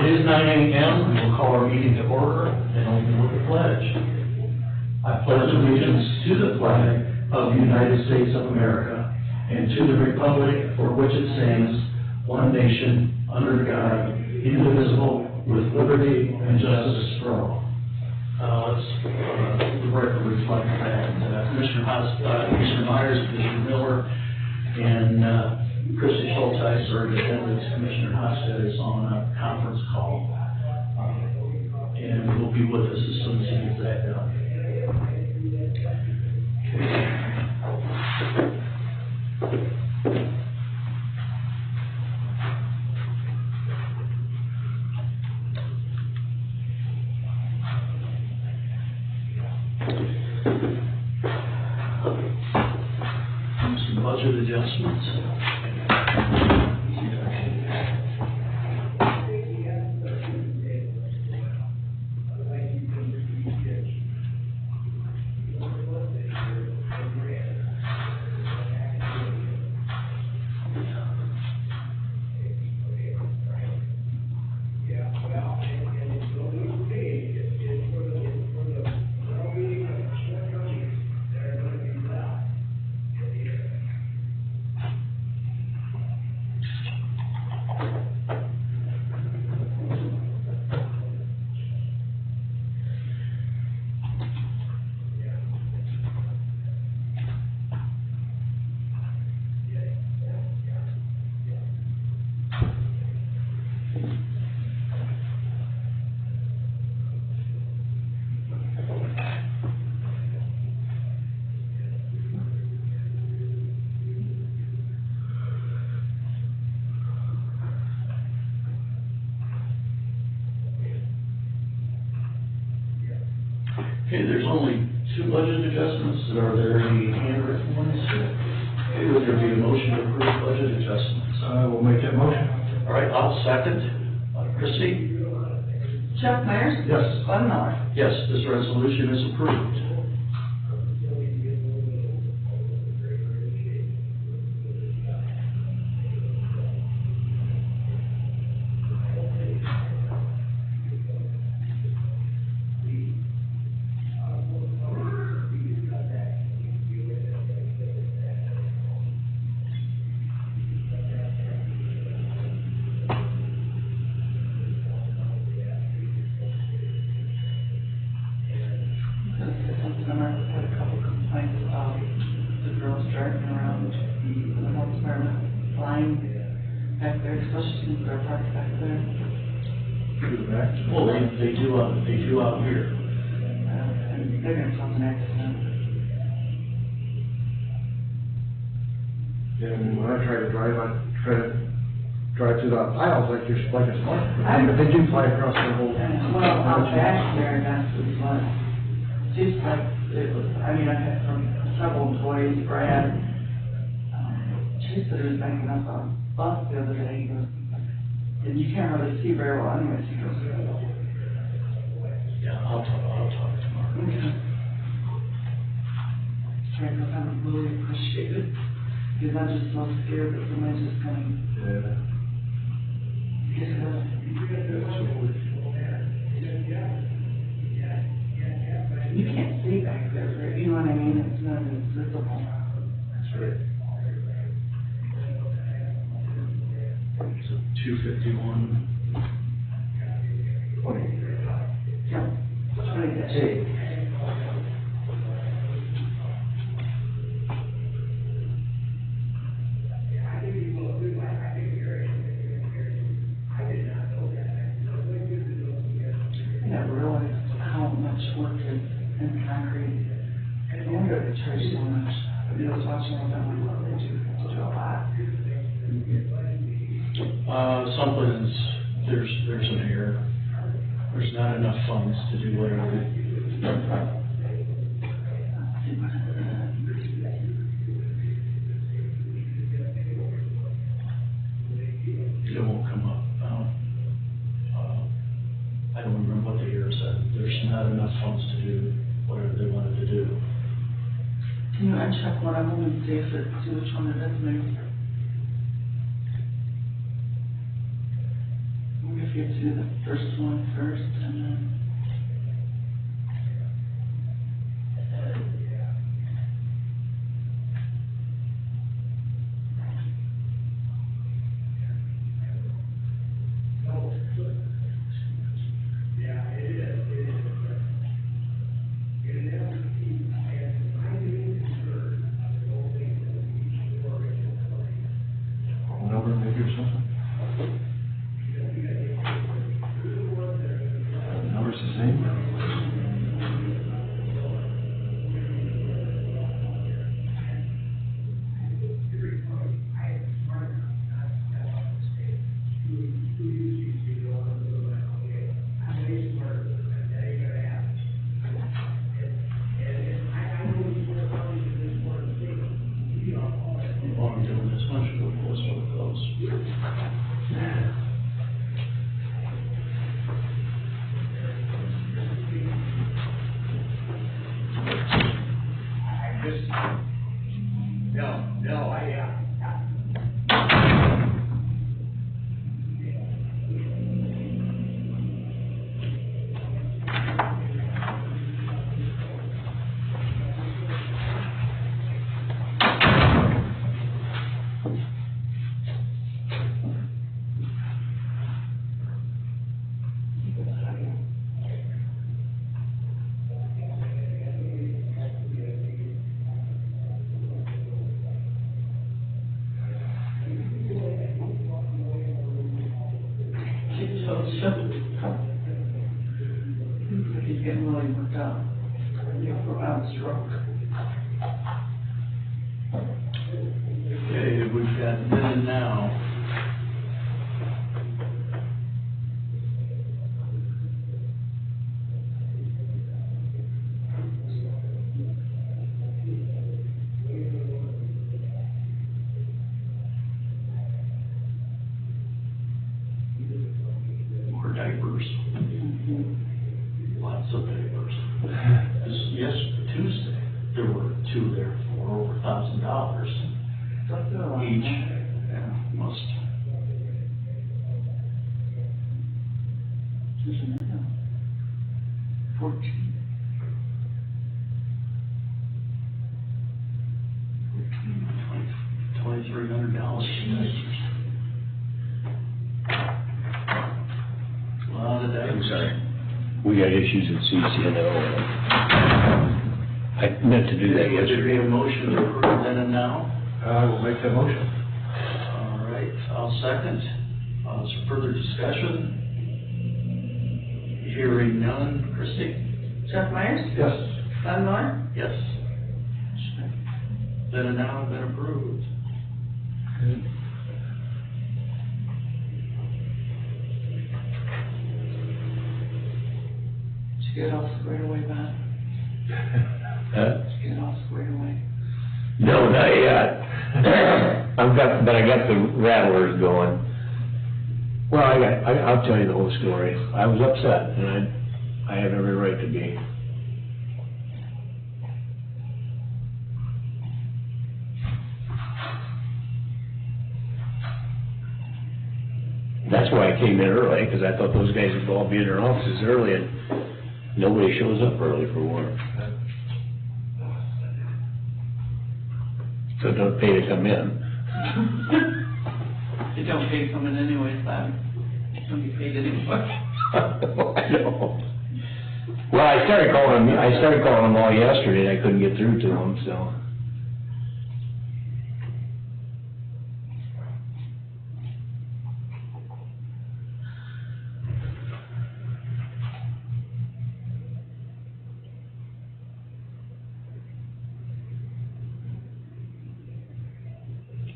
It is 9 a.m. We'll call our meeting to order and open with the pledge. I pledge allegiance to the flag of the United States of America and to the republic for which it stands, one nation, under God, indivisible, with liberty and justice for all. The record reflects that Commissioner Myers, Commissioner Miller, and Christy Schulteis are in attendance. Commissioner Hosted is on a conference call, and will be with us as soon as he gets that done. Some budget adjustments. Okay, there's only two budget adjustments. Are there any handwritten ones? Okay, would there be a motion to approve budget adjustments? I will make that motion. All right, I'll second. Christie? Chuck Myers? Yes. Glenn Miller? Yes, this resolution is approved. Well, they do out here. And they're going to cause an accident. And when I try to drive through the aisles like it's smart. They do fly across the whole. Well, out back there, that's what, seems like it was, I've had from several employees, Brad, she said he was backing up a bus the other day, he goes, and you can't really see very well anyways, he goes. Yeah, I'll talk tomorrow. Okay. Sorry, because I would really appreciate it, because I'm just so scared that somebody's just gonna. You can't see back there, you know what I mean? It's not as visible. That's right. So 251. 20. Yeah. Hey. I never realized how much work is in concrete. I wonder if they charge so much. I was watching all that one, they do a lot. Something is, there's an error. There's not enough funds to do whatever. It won't come up. I don't remember what the error said. There's not enough funds to do whatever they wanted to do. Can you uncheck one of them and see which one it is, maybe? If get through the first one first, and then. Number maybe or something? The number's the same? While I'm doing this, why don't you go pull this one close? He's getting really worked up. Around stroke. Okay, we've got then and now. More diapers. Lots of diapers. Yes, Tuesday, there were two there for over $1,000 each. Yeah, must. Isn't it? 14. $2,300. A lot of diapers. I'm sorry. We got issues at CCNO. I meant to do that Would there be yesterday. a motion to approve then and now? I will make that motion. All right, I'll second. Some further discussion? Hearing none. Christie? Jeff Myers? Yes. Glenn Moore? Yes. Then and now have been approved. Did you get it all squared away, Bob? Huh? Did you get it all squared away? No, not yet. But I got the rattlers going. Well, I'll tell you the whole story. I was upset, and I have every right to be. That's why I came in early, because I thought those guys would all be in their offices early, and nobody shows up early for work. So don't pay to come in. You don't pay someone anyways, Bob. You don't get paid anyway. I know. Well, I started calling them all yesterday, and I couldn't get through to them, so.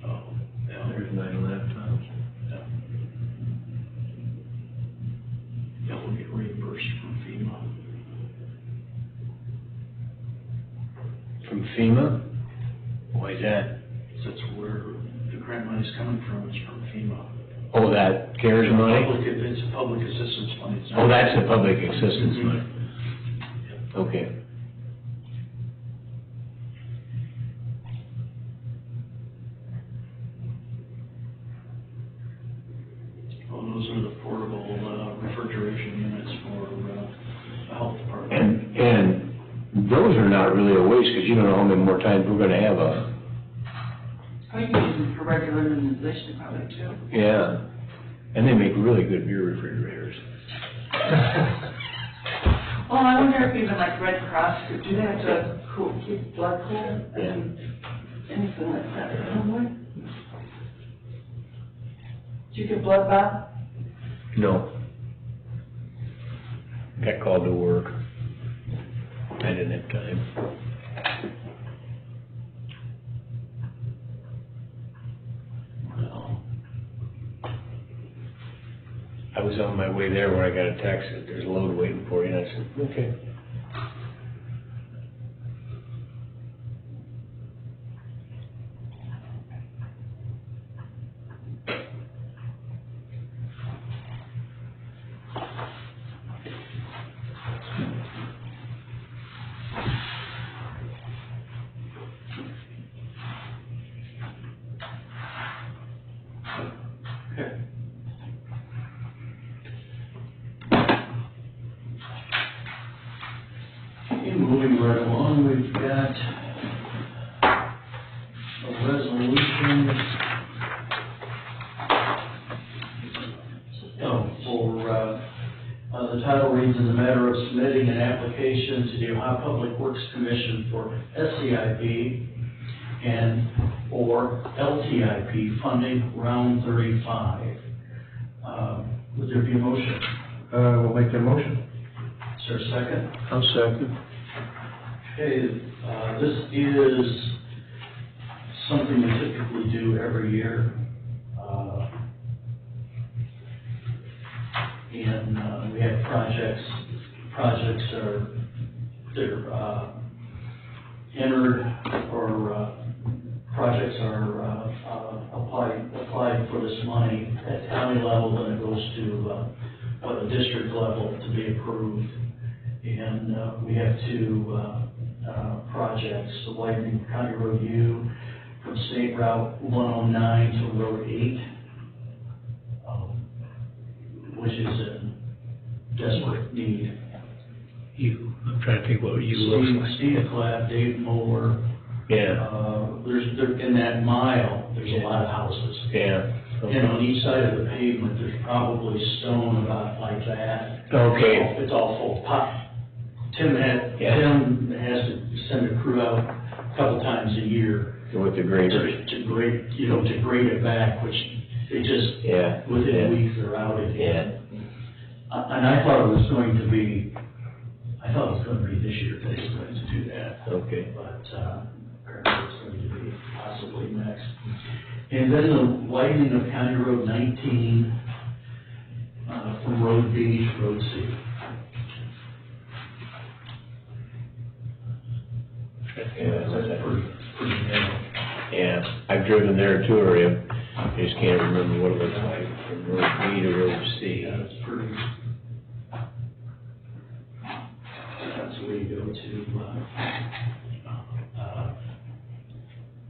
Oh, yeah. There's 9 laptops. Yeah. Yeah, we'll get reimbursed from FEMA. From FEMA? Why is that? That's where the grant money's coming from, is from FEMA. Oh, that CARES money? It's a public assistance money. It's Oh, not- that's the public assistance Mhm. money. Okay. Oh, those are the portable, those are not really a waste, because you don't know how many more times we're gonna have a, I think you use them for regular immunization probably too. yeah. And they make really good beer refrigerators. Well, I wonder if even like Red Cross could do that to cool, keep blood cool, and anything like that, probably. Did you get blood bath? No. Got called to work. I didn't have time. No. I was on my way there when I got a text that there's a load waiting for you, and I said, okay. Okay. Okay, moving right along, we've got a resolution. The title reads, in the matter of submitting an application to the Ohio Public Works Commission for SCIP and or LTIP funding round 35. Would there be a motion? We'll make the motion. Is there a second? I'll second. Okay, this is something we typically do every year. And we have projects are, they're entered or projects are applied for this money at county level, and it goes to the district level to be approved. And we have two projects, the widening County Road U from State Route 109 to Road 8, which is in desperate need. I'm trying to think what you look like. Steve Clapp, Dave Moore. Yeah, There's in that mile, there's a lot of houses. yeah. And on each side of the pavement, there's probably stone about like that. Okay. It's all full pop. Tim has to send a crew out a couple times a year With the graders. to grade it back, which they just, Yeah. within weeks, they're out again. Yeah. And I thought it was going to be this year that he's going to do that. Okay. But apparently it's going to be possibly next. And then the widening of County Road 19 from Road B to Road C. Yeah, That's pretty narrow. yeah, I've driven there too, or I just can't remember what it looks like from Road B to Road C. Yeah, it's pretty. That's where you go to,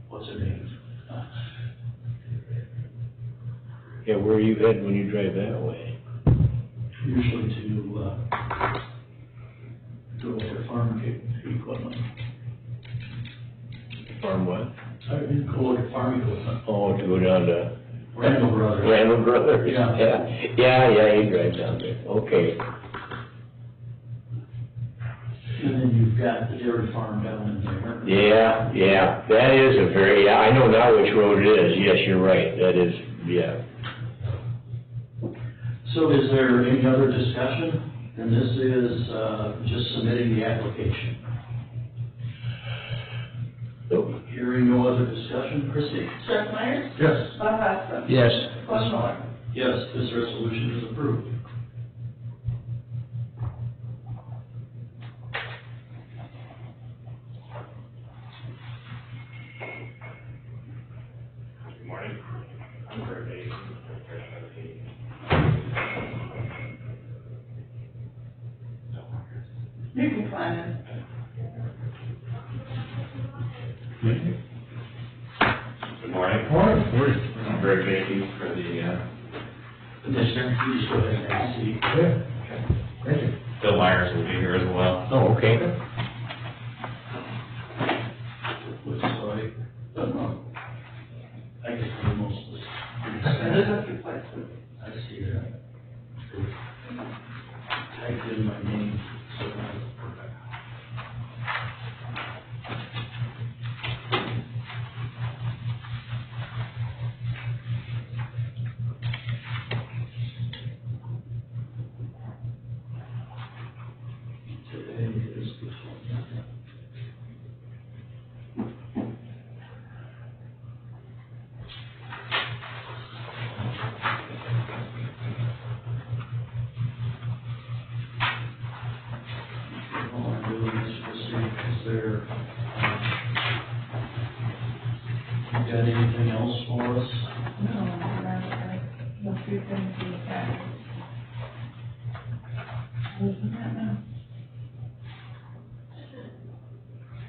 what's her name? Yeah, where are you heading when you drive that way? Usually to look at farm equipment. Farm what? I mean, go look at farm equipment. Oh, to go down to Randall Brothers. Randall Brothers? Yeah. Yeah, you drive down there, okay. And then you've got the dairy farm down in there. Yeah, that is a very, I know now which road it is, yes, you're right, that is, yeah. So is there any other discussion? And this is just submitting the application. Nope. Hearing no other discussion, Christie? Jeff Myers? Yes. Bob Osborne? Yes. Glenn Miller? Yes, this resolution is approved. Good morning. I'm Greg Bates. You can climb in. Good morning. Morning. I'm Greg Bates for the petitioner. You just go ahead and have a seat. Yeah. Thank you. Bill Myers will be here as well. Oh, okay.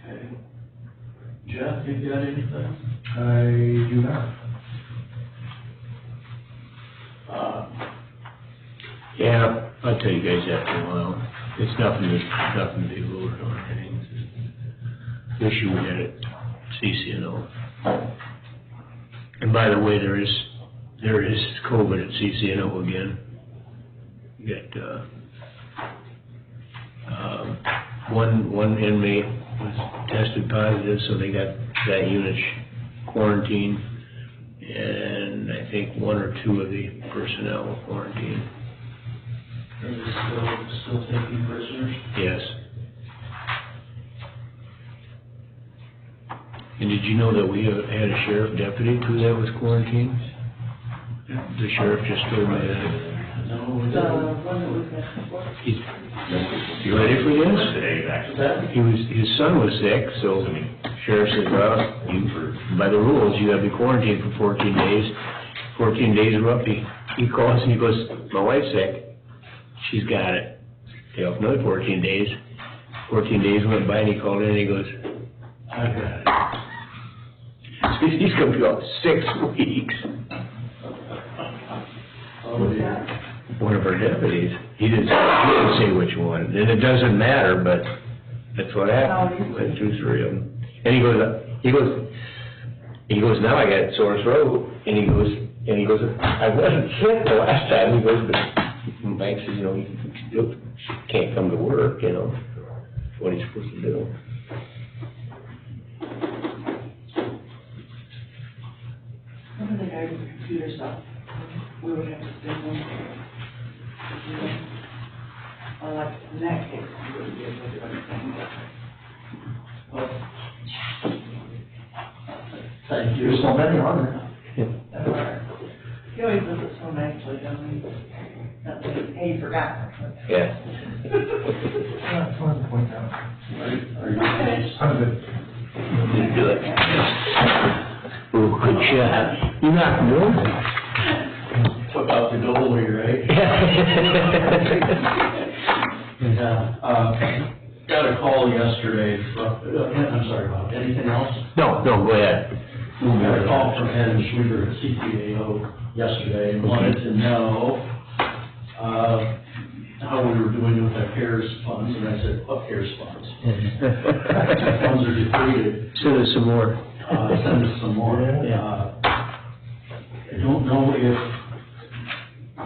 Okay. Jeff, you got anything? I do not. Yeah, I'll tell you guys after a while. It's nothing to be voted on or anything. It's just the issue we had at CCNO. And by the way, there is COVID at CCNO again. You got, one inmate was tested positive, so they got that unit quarantined. And I think one or two of the personnel were quarantined. Are they still taking prisoners? Yes. And did you know that we had a sheriff deputy too that was quarantined? The sheriff just told me that. No, we The didn't. one that was next before. You ready for this? Is that? His son was sick, so sheriff said, well, by the rules, you gotta be quarantined for 14 days. 14 days are up, he calls and he goes, my wife's sick. She's got it. Take off another 14 days. 14 days went by and he called in and he goes, I got it. so he's gonna be off 6 weeks. Oh, yeah. One of our deputies. He didn't say which one. And it doesn't matter, but that's what happened. Went through 3 of them. And he goes, now I got sore throat. And he goes, I wasn't sick the last time. He goes, but Mike says, you know, he still can't come to work, you know. That's what he's supposed to do. Remember the guy with the computer stuff? We would have to send them. Or like, in that case, we wouldn't be able to do anything. Thank you. There's so many on there. He always does it so nicely, doesn't he? Not that, hey, you forgot. Yeah. That's fun to point out. Are you? I'm good. You do it. Oh, good shot. You knocked me over. Took out the goalie, right? Got a call yesterday from, I'm sorry, Bob, anything else? No, go ahead. Got a call from Adam Schweber at CPAO yesterday and wanted to know, how we were doing with our CARES funds, and I said, what CARES funds? Funds are depleted. Send us some more. Send us some more. I don't know if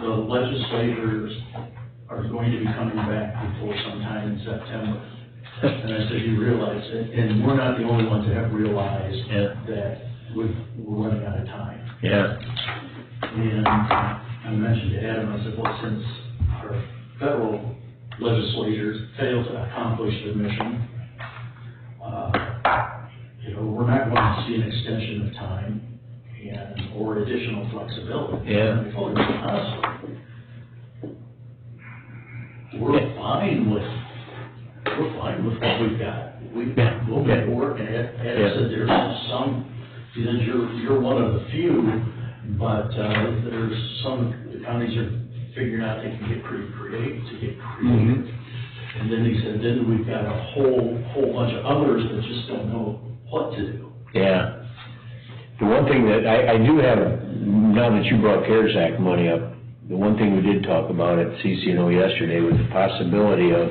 the legislators are going to be coming back before sometime in September. And I said, you realize it, and we're not the only ones that have realized that we're running out of time. Yeah. And I mentioned to Adam, I said, well, since our federal legislators failed to accomplish their mission, we're not going to see an extension of time or additional flexibility. Yeah. Honestly, we're fine with what we've got. We'll make it work, and Ed said there's some, he said you're one of the few, but there's some, the counties are figuring out they can get pretty creative, And then he said, then we've got a whole bunch of others that just don't know what to do. Yeah. The one thing that I do have, now that you brought CARES Act money up, the one thing we did talk about at CCNO yesterday was the possibility of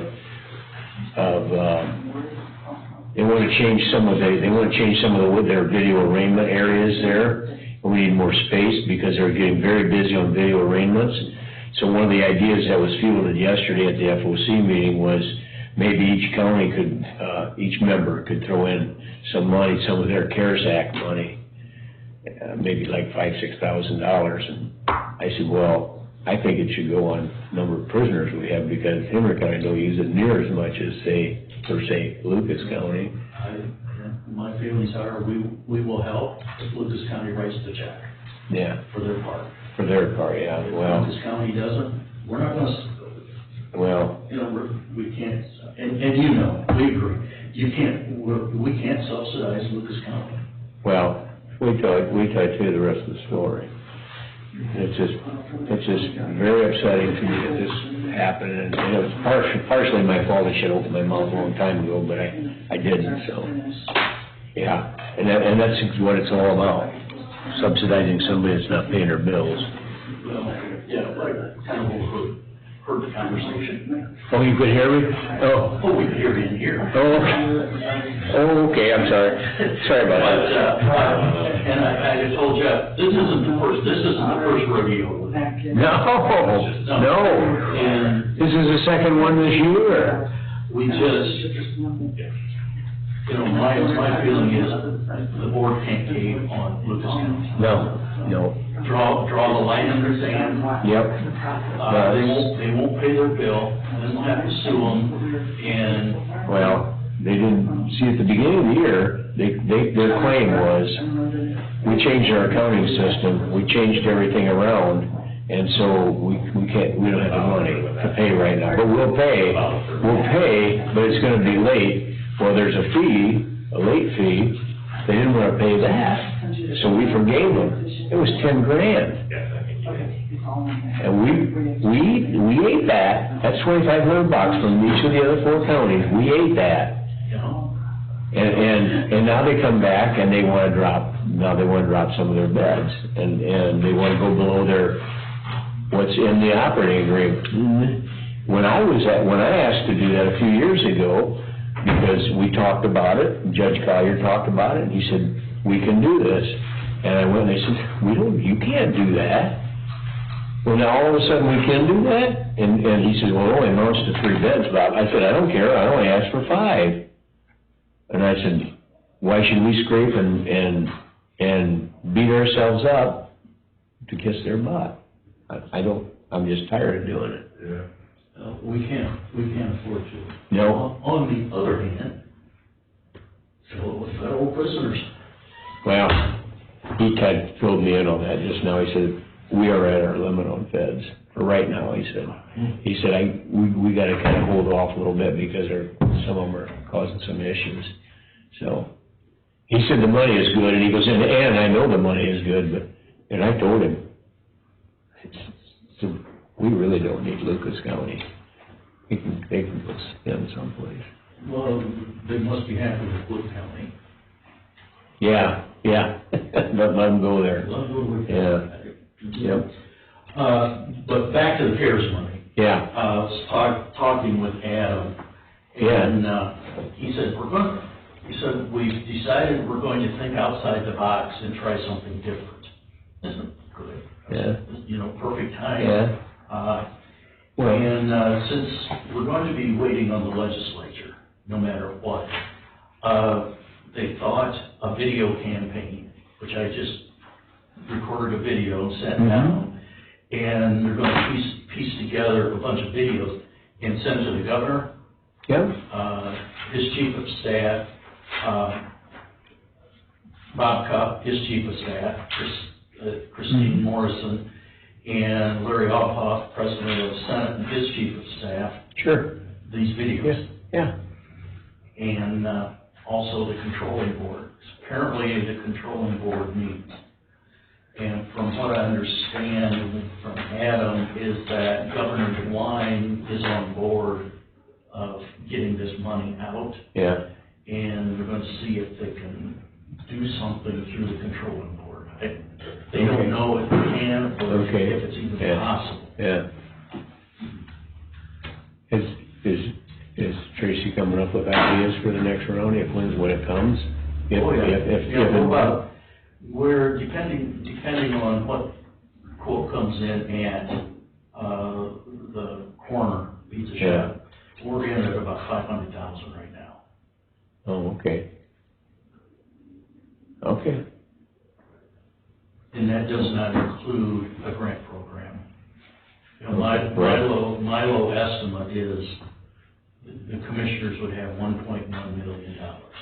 they want to change some of their video arraignment areas there. We need more space because they're getting very busy on video arraignments. So one of the ideas that was fielded yesterday at the FOC meeting was maybe each county could, each member could throw in some money, some of their CARES Act money, maybe like $5,000-6,000. And I said, well, I think it should go on number of prisoners we have because Henry County don't use it near as much as say Lucas County. My feelings are we will help if Lucas County writes the check. Yeah. For their part. For their part, yeah. If Well, Lucas County doesn't, we're not gonna. Well, we can't, and we agree. We can't subsidize Lucas County. well, we tell you the rest of the story. It's just very upsetting to me that this happened, and it was partially my fault. I should have opened my mouth a long time ago, but I didn't, so, yeah. And that's what it's all about, subsidizing somebody that's not paying their bills. Well, yeah, like, kind of heard the conversation. Oh, you could hear me? Oh. Oh, we could hear you in here. Oh, okay, I'm sorry. Sorry about But, that. and I just told you, this isn't the first rodeo. No. And This is the second one this year. we just, you know, my feeling is the board can't cave on Lucas County. No. Draw the line in their sand. Yep. They won't pay their bill, then we'll have to sue them, and Well, they didn't, see, at the beginning of the year, their claim was, we changed our accounting system, we changed everything around, and so we don't have the money to pay right now. But we'll pay, but it's gonna be late. Well, there's a fee, a late fee, they didn't wanna pay that, so we forgave them. It was $10,000. And we ate that, that's $2,500 from each of the other 4 counties, we ate that. you know, And now they come back and they wanna drop some of their beds, and they wanna go below what's in the operating agreement. When I asked to do that a few years ago, because we talked about it, Judge Collier talked about it, and he said, we can do this. And I went and I said, you can't do that. Well, now all of a sudden we can do that? And he said, well, it only amounts to 3 beds, Bob. I said, I don't care, I only asked for 5. And I said, why should we scrape and beat ourselves up to kiss their butt? I'm just tired of doing it. Yeah. we can't afford to. No. On the other hand, fill it with federal prisoners. Well, he kind of filled me in on that just now. He said, we are at our limit on feds for right now, he said. He said, we got to kind of hold off a little bit because some of them are causing some issues. So, he said the money is good, and he goes, and I know the money is good, and I told him, we really don't need Lucas County. They can go spend someplace. Well, they must be happy with Wood County. Yeah. Let them go there. Let them go with Yeah. Yep. But back to the CARES money. Yeah. I was talking with Adam, and he said, we've decided we're going to think outside the box and try something different. Isn't it good? Yeah. You know, perfect time. Yeah. And since we're going to be waiting on the legislature, no matter what, they thought a video campaign, which I just recorded a video and sat down, and they're going to piece together a bunch of videos and send to the governor, his chief of staff, Bob Cupp, his chief of staff, Christine Morrison, and Larry Hoffhoff, president of the Senate, and his chief of staff. Sure. These videos. Yeah. And also the controlling board. Apparently the controlling board meets. And from what I understand from Adam is that Governor DeWine is on board of getting this money out. Yeah. And they're going to see if they can do something through the controlling board. They don't know if they can or if it's even possible. Yeah. Is Tracy coming up with ideas for the next round when it comes? We're depending on what quote comes in at the corner pizza shop. We're in at about 500,000 right now. Oh, okay. Okay. And that does not include a grant program. You know, my low estimate is the commissioners would have $1.1 million.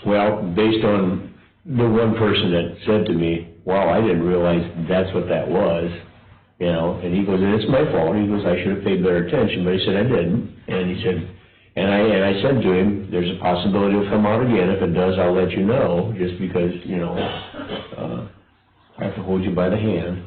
Well, based on the one person that said to me, wow, I didn't realize that's what that was, you know, and he goes, and it's my fault. He goes, I should have paid better attention, but he said I didn't. And he said, and I said to him, there's a possibility it'll come out again. If it does, I'll let you know, just because, you know, I have to hold you by the hand.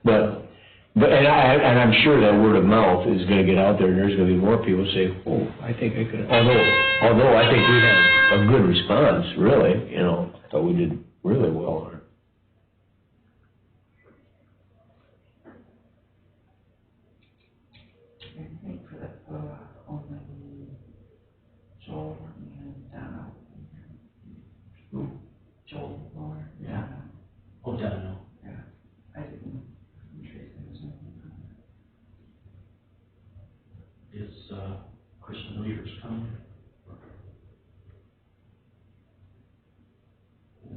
And I'm sure that word of mouth is gonna get out there, and there's gonna be more people say, oh, I think I could, although I think we had a good response, really, you know, I thought we did really well on it. I think for that, only Joel and Donna. Who? Joel Moore. Yeah. Oh, Dino. Yeah, I didn't, Tracy was Is, Christian leaders coming?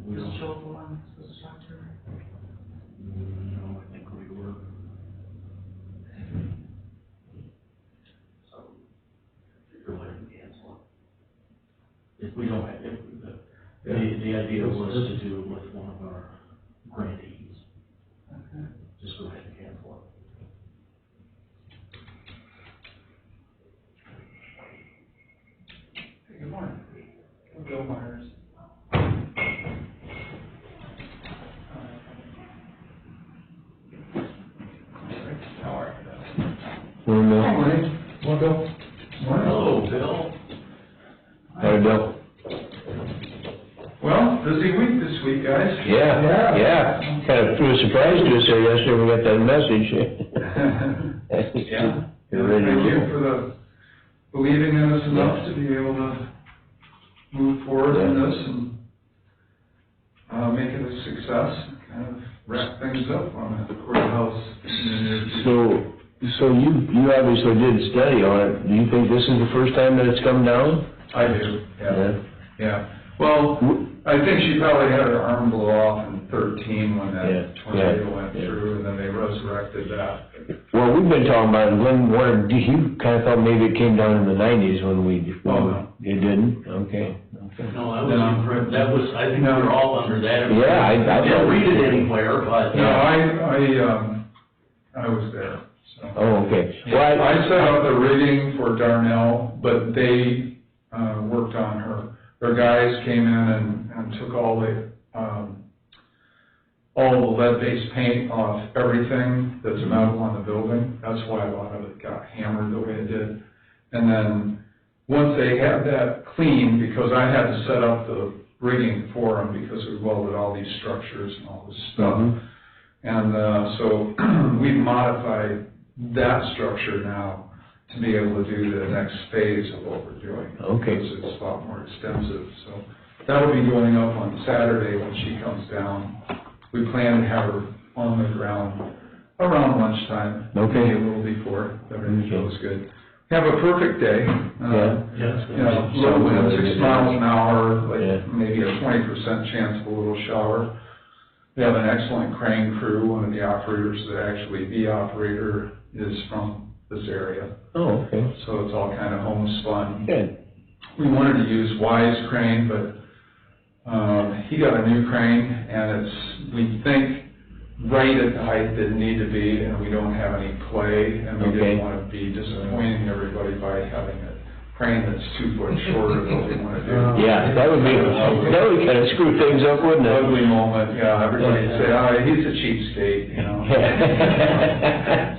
We Was don't, Joel the one that was talking to her? no, I think we were. So, you're letting cancel it. If we don't, the idea was to do it with one of our grantees. Okay. Just go ahead and cancel it. Good morning. Bill Myers. How are you? Morning. Well, Bill. Hello, Bill. Hi, Bill. Well, busy week this week, guys. Yeah. Kind of threw a surprise to us there yesterday, we got that message. Yeah. You're ready to Thank you roll. for believing in us enough to be able to move forward in this and make it a success, kind of wrap things up on the courthouse in the near future. So you obviously did study on it, do you think this is the first time that it's come down? I do, yeah. Well, I think she probably had her arm blow off in 13 when that tornado went through, and then they resurrected that. Well, we've been talking about it, Glenn, you kind of thought maybe it came down in the 90s when no. It didn't? Okay. No, I was incorrect. That was, I think we were all under that. Yeah, I didn't read it anywhere, but. No, I was there, so. Oh, okay. Well, I set up the rigging for Darnell, but they, worked on her. Their guys came in and took all the lead-based paint off everything that's metal on the building. That's why a lot of it got hammered the way it did. And then, once they had that clean, because I had to set up the rigging for them because we welded all these structures and all this stuff. Mhm. And so we've modified that structure now to be able to do the next phase of what we're doing. Okay. Because it's a lot more extensive. So that'll be going up on Saturday when she comes down. We plan to have her on the ground around lunchtime. Okay. Maybe a little before. Everything goes good. Have a perfect day. Yes. You know, a little wind, 6 miles an hour, Yeah. like maybe a 20% chance of a little shower. We have an excellent crane crew. One of the operators, the operator, is from this area. Oh, okay. So it's all kind of homespun. Good. We wanted to use Wise Crane, but he got a new crane, and it's, we think, right at the height that it need to be, and we don't have any play, and we Okay. didn't want to be disappointing everybody by having a crane that's 2 foot shorter than what we want to do. Yeah, that would kind of screw things up, wouldn't it? Ugly moment, yeah, everybody would say, oh, he's a cheapskate, you know.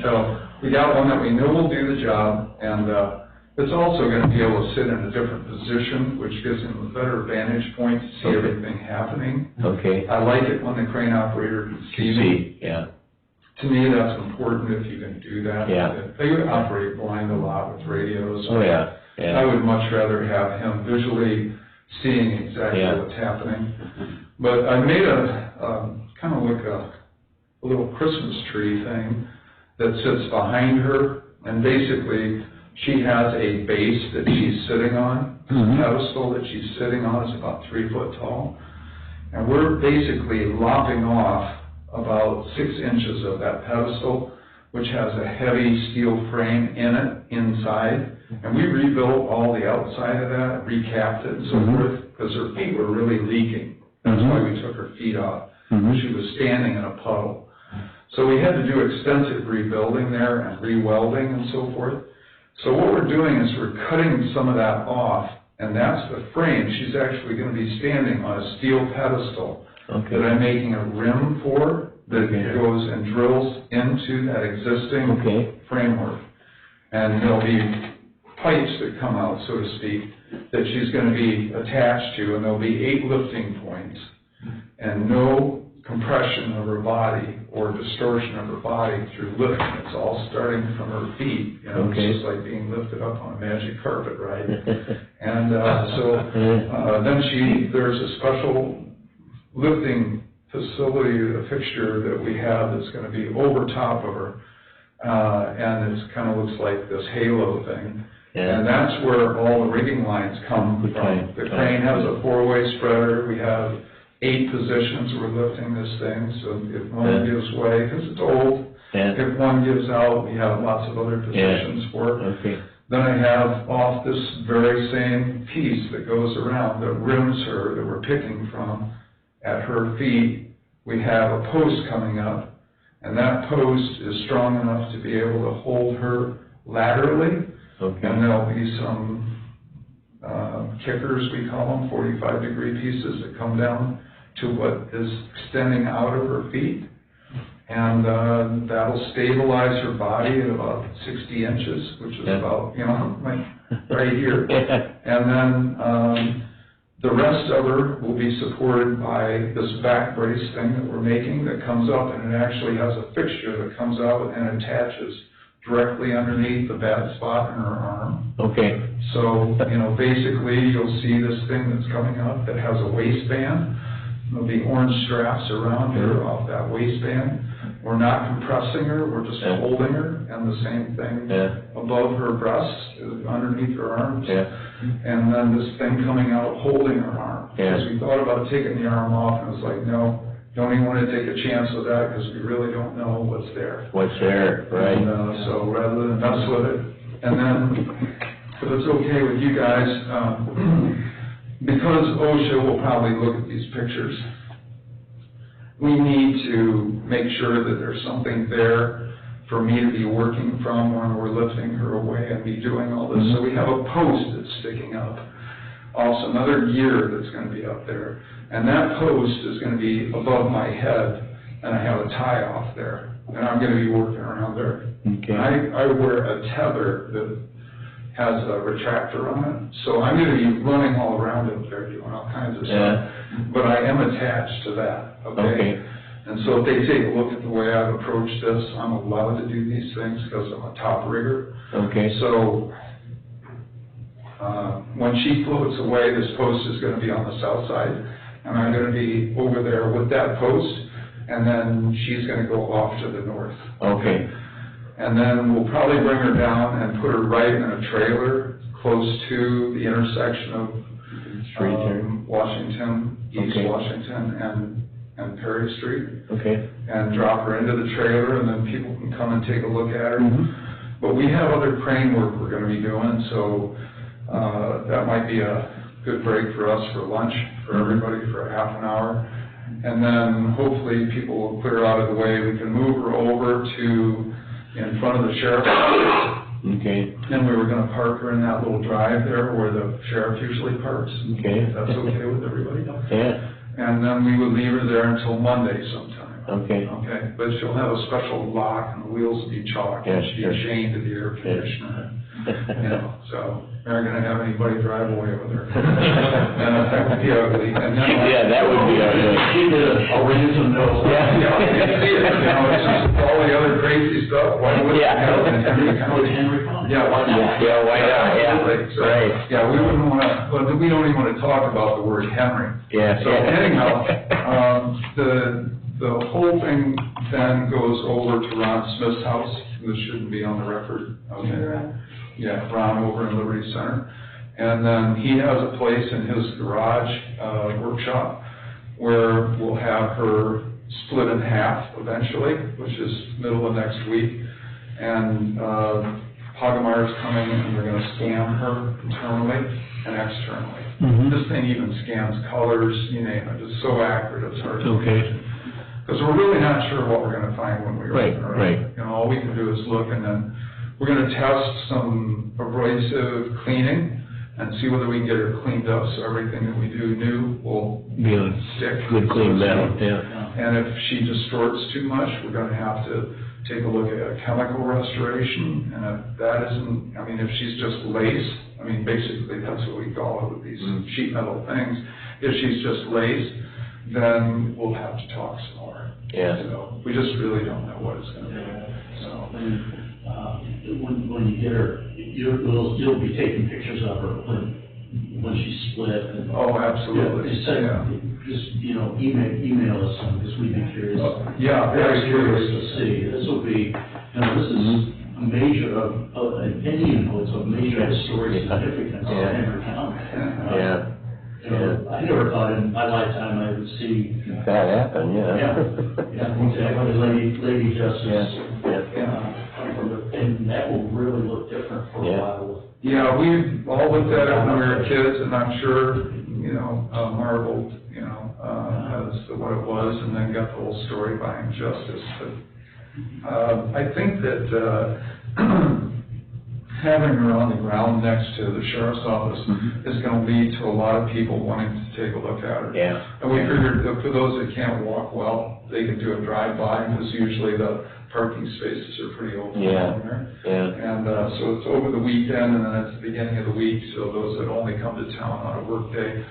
So, we got one that we know will do the job, and it's also going to be able to sit in a different position, which gives him a better vantage point to see everything happening. Okay. I like it when the crane operator can see me. Yeah. To me, that's important if you can do that. Yeah. They would operate blind a lot with radios. Oh, yeah. I would much rather have him visually seeing exactly Yeah. what's happening. But I made a kind of like a little Christmas tree thing that sits behind her, and basically she has a base that she's sitting on. Mhm. The pedestal that she's sitting on is about 3 foot tall, and we're basically lopping off about 6 inches of that pedestal, which has a heavy steel frame in it inside, and we rebuilt all the outside of that, recapped it and so Mhm. forth, because her feet were really leaking. That's Mhm. why we took her feet off. Mhm. She was standing in a puddle. So we had to do extensive rebuilding there and re-welding and so forth. So what we're doing is we're cutting some of that off, and that's the frame. She's actually going to be standing on a steel pedestal that Okay. I'm making a rim for that Okay. goes and drills into that existing Okay. framework. And there'll be pipes that come out, so to speak, that she's gonna be attached to, and there'll be 8 lifting points. And no compression of her body or distortion of her body through lifting. It's all starting from her feet, you know, Okay. it's just like being lifted up on a magic carpet, right? And, then there's a special lifting facility, a fixture that we have that's gonna be over top of her. And it's kinda looks like this halo thing. Yeah. And that's where all the rigging lines come Good from. time. The crane has a 4-way spreader, we have 8 positions we're lifting this thing, so if one Yeah. gives way, because it's old, Yeah. if one gives out, we have lots of other positions for it. Okay. Then I have off this very same piece that goes around, that rims her, that we're picking from, at her feet, we have a post coming up, and that post is strong enough to be able to hold her laterally, Okay. and there'll be some kickers, we call them, 45-degree pieces that come down to what is extending out of her feet. And that'll stabilize her body at about 60 inches, which is Yeah. about, you know, like right here. Yeah. And then the rest of her will be supported by this back brace thing that we're making that comes up, and it actually has a fixture that comes out and attaches directly underneath the bad spot in her arm. Okay. So, you know, basically, you'll see this thing that's coming up that has a waistband. There'll be orange straps around her off that waistband. We're not compressing her, we're just Yeah. holding her, and the same thing Yeah. above her breasts, underneath her arms. Yeah. And then this thing coming out holding her arm. Yeah. Because we thought about taking the arm off, and it was like, no, don't even want to take a chance with that, because we really don't know what's there. What's there, right? And, so rather than mess with it, and then, if it's okay with you guys, because OSHA will probably look at these pictures, we need to make sure that there's something there for me to be working from when we're lifting her away and be doing all this. So we have a post that's sticking up, also another gear that's gonna be up there. And that post is gonna be above my head, and I have a tie off there, and I'm gonna be working around there. Okay. I wear a tether that has a retractor on it, so I'm gonna be running all around up there doing all kinds of stuff. But I am attached to that, Okay. And so if they take a look at the way I've approached this, I'm allowed to do these things because I'm a top rigger. Okay. So, when she floats away, this post is gonna be on the south side, and I'm gonna be over there with that post, and then she's gonna go off to the north. Okay. And then we'll probably bring her down and put her right in a trailer close to the intersection of Street there. Washington, East Okay. Washington and Perry Street, Okay. and drop her into the trailer, and then people can come and take a look at her. Mhm. But we have other crane work we're gonna be doing, so, that might be a good break for us for lunch, for everybody, for a half an hour. And then hopefully people will clear out of the way, we can move her over to in front of the sheriff's office. Okay. And we were gonna park her in that little drive there where the sheriff usually parks. Okay. If that's okay with everybody? Yeah. And then we would leave her there until Monday sometime. Okay. Okay, but she'll have a special lock, and the wheels will be chalked, and Yes, she'll sure. be chained to the air conditioner. You know, so they're not gonna have anybody drive away with her. And that would be ugly. And then Yeah, that would be ugly. I'll raise them no. Yeah, you see it, you know, it's just all the other crazy stuff, why wouldn't, Yeah. you know, in Henry Go to County? Henry County. Yeah, why not? Yeah, why not? Yeah. Absolutely. So, Right. Yeah, we wouldn't wanna, but we don't even wanna talk about the word Henry. Yeah. So anyhow, the whole thing then goes over to Ron Smith's house. This shouldn't be on the record. Okay. Yeah, Ron over in Liberty Center. And then he has a place in his garage, workshop, where we'll have her split in half eventually, which is middle of next week. And, Hagemeyer's coming, and they're gonna scan her internally and externally. Mhm. This thing even scans colors, you name it, it's so accurate, it's hard to Okay. imagine. Because we're really not sure what we're gonna find when we Right, open her up. right. You know, all we can do is look, and then we're gonna test some abrasive cleaning, and see whether we can get her cleaned up, so everything that we do new will Be on stick. good clean metal, yeah. And if she distorts too much, we're gonna have to take a look at a chemical restoration, and if that isn't, I mean, if she's just lace, I mean, basically, that's what we call it with these sheet metal things. If she's just lace, then we'll have to talk some more. Yeah. So, we just really don't know what it's gonna be, so. When you get her, you'll be taking pictures of her when she's split. And, Oh, absolutely, yeah. Just, email us some, because we'd be curious. Yeah, very curious. To see. This will be, this is a major, it's a major historic significance in Henry County. Yeah. I never thought in my lifetime I would see. That happened, Yeah, exactly, lady justice. And that will really look different for a while. Yeah, we all looked at it when we were kids, and I'm sure, marveled, as to what it was, and then got the whole story behind justice. But, I think that, having her on the ground next to the sheriff's office is gonna lead to a lot of people wanting to take a look at her. Yeah. And we figured that for those that can't walk well, they can do a drive-by, because usually the parking spaces are pretty open down there. Yeah. And, so it's over the weekend, and then it's the beginning of the week, so those that only come to town on a work day.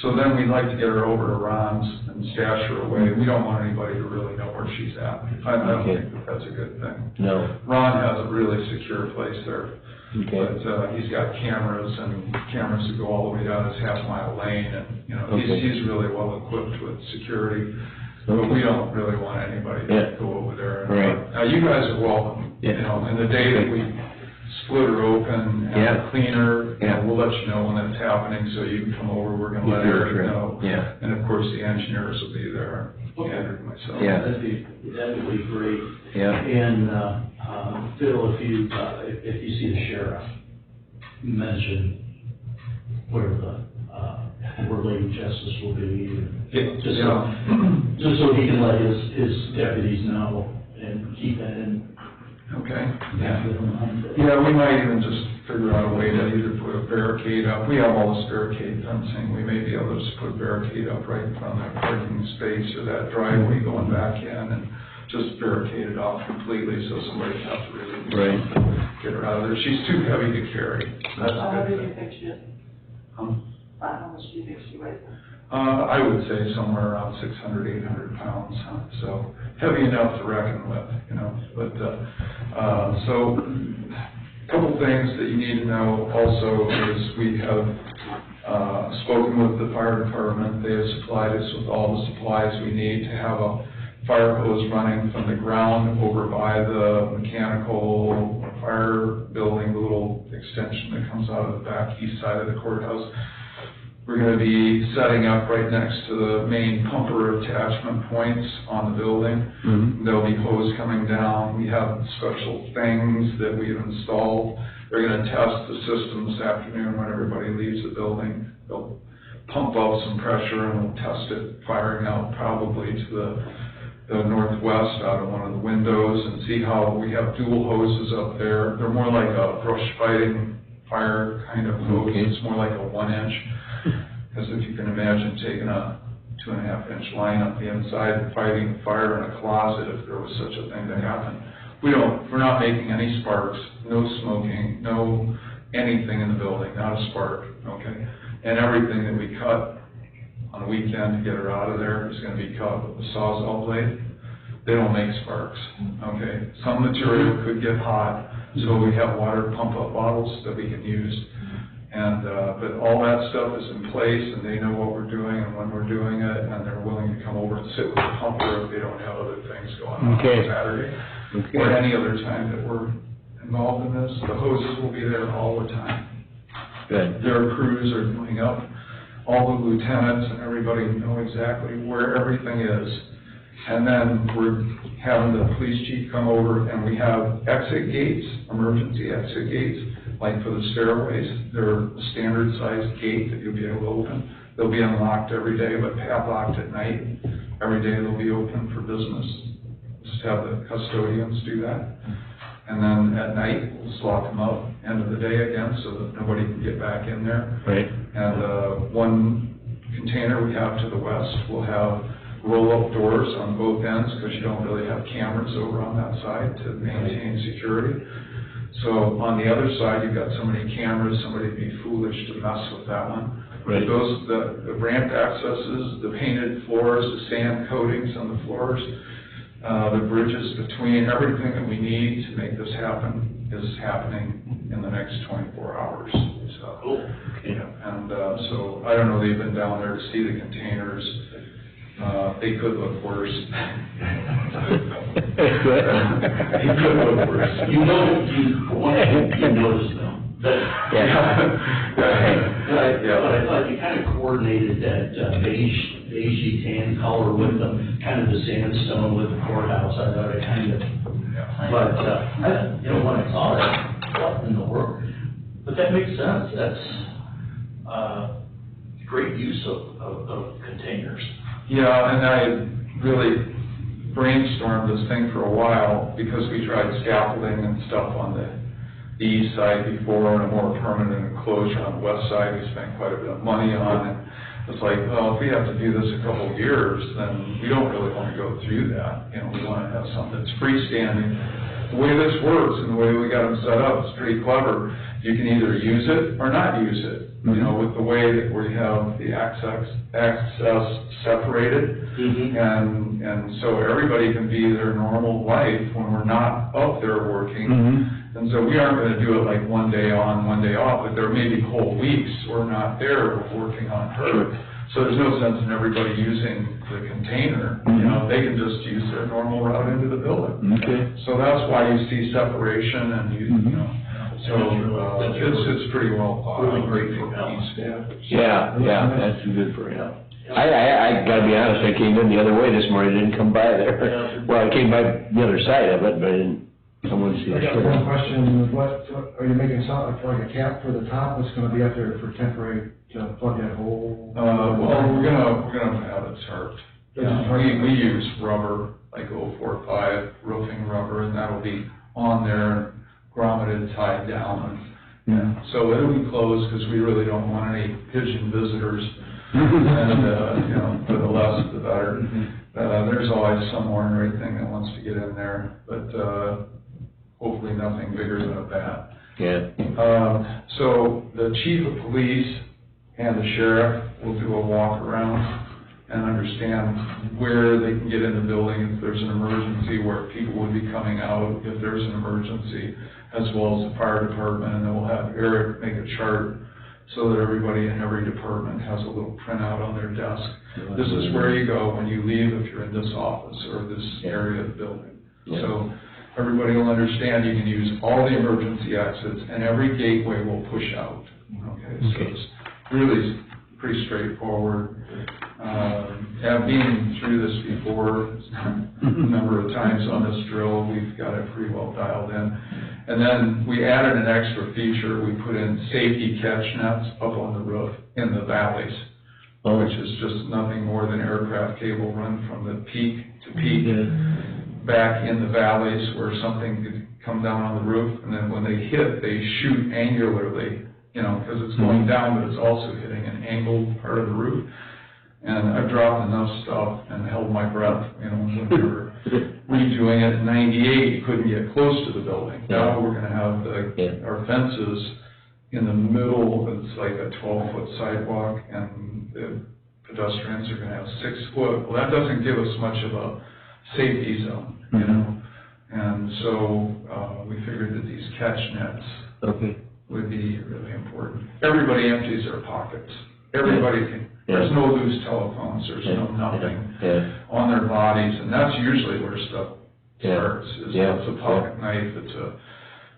So then we'd like to get her over to Ron's and stash her away. We don't want anybody to really know where she's at. I don't think that that's a good thing. No. Ron has a really secure place there. Okay. But, he's got cameras that go all the way down his half-mile lane, and, he's really well equipped with security. But we don't really want anybody to go over there. Right. Now, you guys are welcome, and the day that we split her open and clean her, we'll let you know when that's happening, so you can come over, we're gonna let Eric know. Yeah. And of course, the engineers will be there, Andrew and myself. Yeah. That'd be great. Yeah. And, Phil, if you see the sheriff, mention where Lady Justice will be. Just so he can let his deputies know and keep that in. Okay. Yeah, we might even just figure out a way to either put a barricade up. We have all this barricade fencing. We may be able to just put a barricade up right in front of that parking space or that driveway going back in, and just barricade it off completely, so somebody would have to really get her out of there. She's too heavy to carry. That's How a do good you thing. think she is? How much do you think she weighs? I would say somewhere around 600, 800 pounds, so heavy enough to reckon with, but, so, a couple things that you need to know also is we have, spoken with the fire department. They have supplied us with all the supplies we need to have a fire hose running from the ground over by the mechanical fire building, the little extension that comes out of the back east side of the courthouse. We're going to be setting up right next to the main pumper attachment points on the building. There'll be hose coming down. We have special things that we've installed. They're going to test the system this afternoon when everybody leaves the building. They'll pump out some pressure and we'll test it firing out probably to the northwest out of one of the windows, and see how we have dual hoses up there. They're more like a brush fighting fire kind of hose. It's more like a 1-inch. Because if you can imagine taking a 2.5-inch line up the inside and fighting a fire in a closet, if there was such a thing to happen. We're not making any sparks, no smoking, no anything in the building, not a spark, okay? And everything that we cut on the weekend to get her out of there is going to be cut with a Sawzall blade. They don't make sparks, okay? Some material could get hot, so we have water pump-up bottles that we can use. And, but all that stuff is in place, and they know what we're doing and when we're doing it, and they're willing to come over and sit with the pumper if they don't have other things going on Saturday. Or any other time that we're involved in this. The hoses will be there all the time. Good. Their crews are doing up. All the lieutenants and everybody know exactly where everything is. And then we're having the police chief come over, and we have exit gates, emergency exit gates. Like for the stairways, they're a standard sized gate that you'll be able to open. They'll be unlocked every day, but padlocked at night. Every day they'll be open for business. Just have the custodians do that. And then at night, we'll just lock them up. end of the day again, so that nobody can get back in there. Right. And one container we have to the west will have roll-up doors on both ends, because you don't really have cameras over on that side to maintain security. So on the other side, you've got so many cameras, somebody would be foolish to mess with that one. Right. Those, the ramped accesses, the painted floors, the sand coatings on the floors, the bridges between, everything that we need to make this happen is happening in the next 24 hours. So, Cool. and so I don't know, they've been down there to see the containers. They could look worse. They could look worse. You noticed them. But I thought you kind of coordinated that beige tan color with them, kind of the sandstone with the courthouse. I thought it kind of, but when I saw that, what in the world? But that makes sense. That's great use of containers. Yeah, and I really brainstormed this thing for a while, because we tried scaffolding and stuff on the east side before, and a more permanent enclosure on the west side we spent quite a bit of money on. And it's like, well, if we have to do this a couple of years, then we don't really want to go through that. We want to have something that's freestanding. The way this works and the way we got them set up is pretty clever. You can either use it or not use it. With the way that we have the access separated, and so everybody can be their normal life when we're not up there working. And so we aren't going to do it like one day on, one day off, but there may be whole weeks we're not there working on her. So there's no sense in everybody using the container. They can just use their normal route into the building. Okay. So that's why you see separation, and so it's pretty well thought out. Really great for balance. Yeah, that's good for him. I gotta be honest, I came in the other way this morning, didn't come by there. Well, I came by the other side of it, but I didn't come and see I the got one store. question, what, are you making something like a cap for the top, that's gonna be up there for temporary, to plug that hole? Well, we're gonna have it tarped. We use rubber, like 045 roofing rubber, and that'll be on there, grommeted, tied down. So it'll be closed, because we really don't want any pigeon visitors. And, for the less, the better. There's always some ornery thing that wants to get in there, but, hopefully nothing bigger than a bat. Yeah. So the chief of police and the sheriff will do a walk around and understand where they can get in the building if there's an emergency, where people would be coming out if there's an emergency, as well as the fire department. And then we'll have Eric make a chart so that everybody in every department has a little printout on their desk. This is where you go when you leave if you're in this office or this area of the building. So everybody will understand you can use all the emergency exits, and every gateway will push out. So it's really pretty straightforward. And being through this before, a number of times on this drill, we've got it pretty well dialed in. And then we added an extra feature. We put in safety catch nets up on the roof in the valleys, which is just nothing more than aircraft cable run from the peak to peak back in the valleys, where something could come down on the roof, and then when they hit, they shoot angularly, because it's going down, but it's also hitting an angled part of the roof. And I've dropped enough stuff and held my breath, when we were redoing it in '98, you couldn't get close to the building. Now we're gonna have our fences in the middle, it's like a 12-foot sidewalk, and the pedestrians are gonna have 6 foot. Well, that doesn't give us much of a safety zone, and so we figured that these catch nets would be really important. Everybody empties their pockets. Everybody can. There's no loose telephones. There's no nothing on their bodies, and that's usually where stuff starts. It's a pocket knife. It's a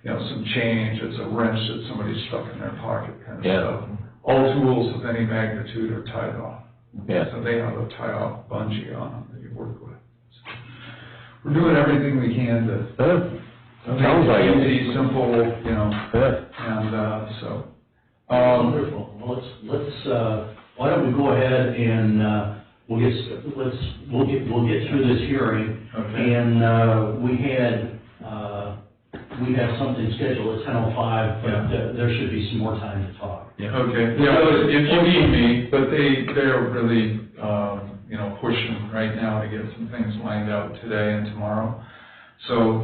some change. It's a wrench that somebody's stuck in their pocket, kind of stuff. All tools of any magnitude are tied off. So they have a tie-off bungee on them that you work with. So we're doing everything we can to Sounds like it. easy, simple, and so. Wonderful. Well, let's why don't we go ahead and we'll get through this hearing. And we had we have something scheduled at 10:05, but there should be some more time to talk. Okay, yeah, if you need me, but they're really, you know, pushing right now to get some things lined out today and tomorrow. So,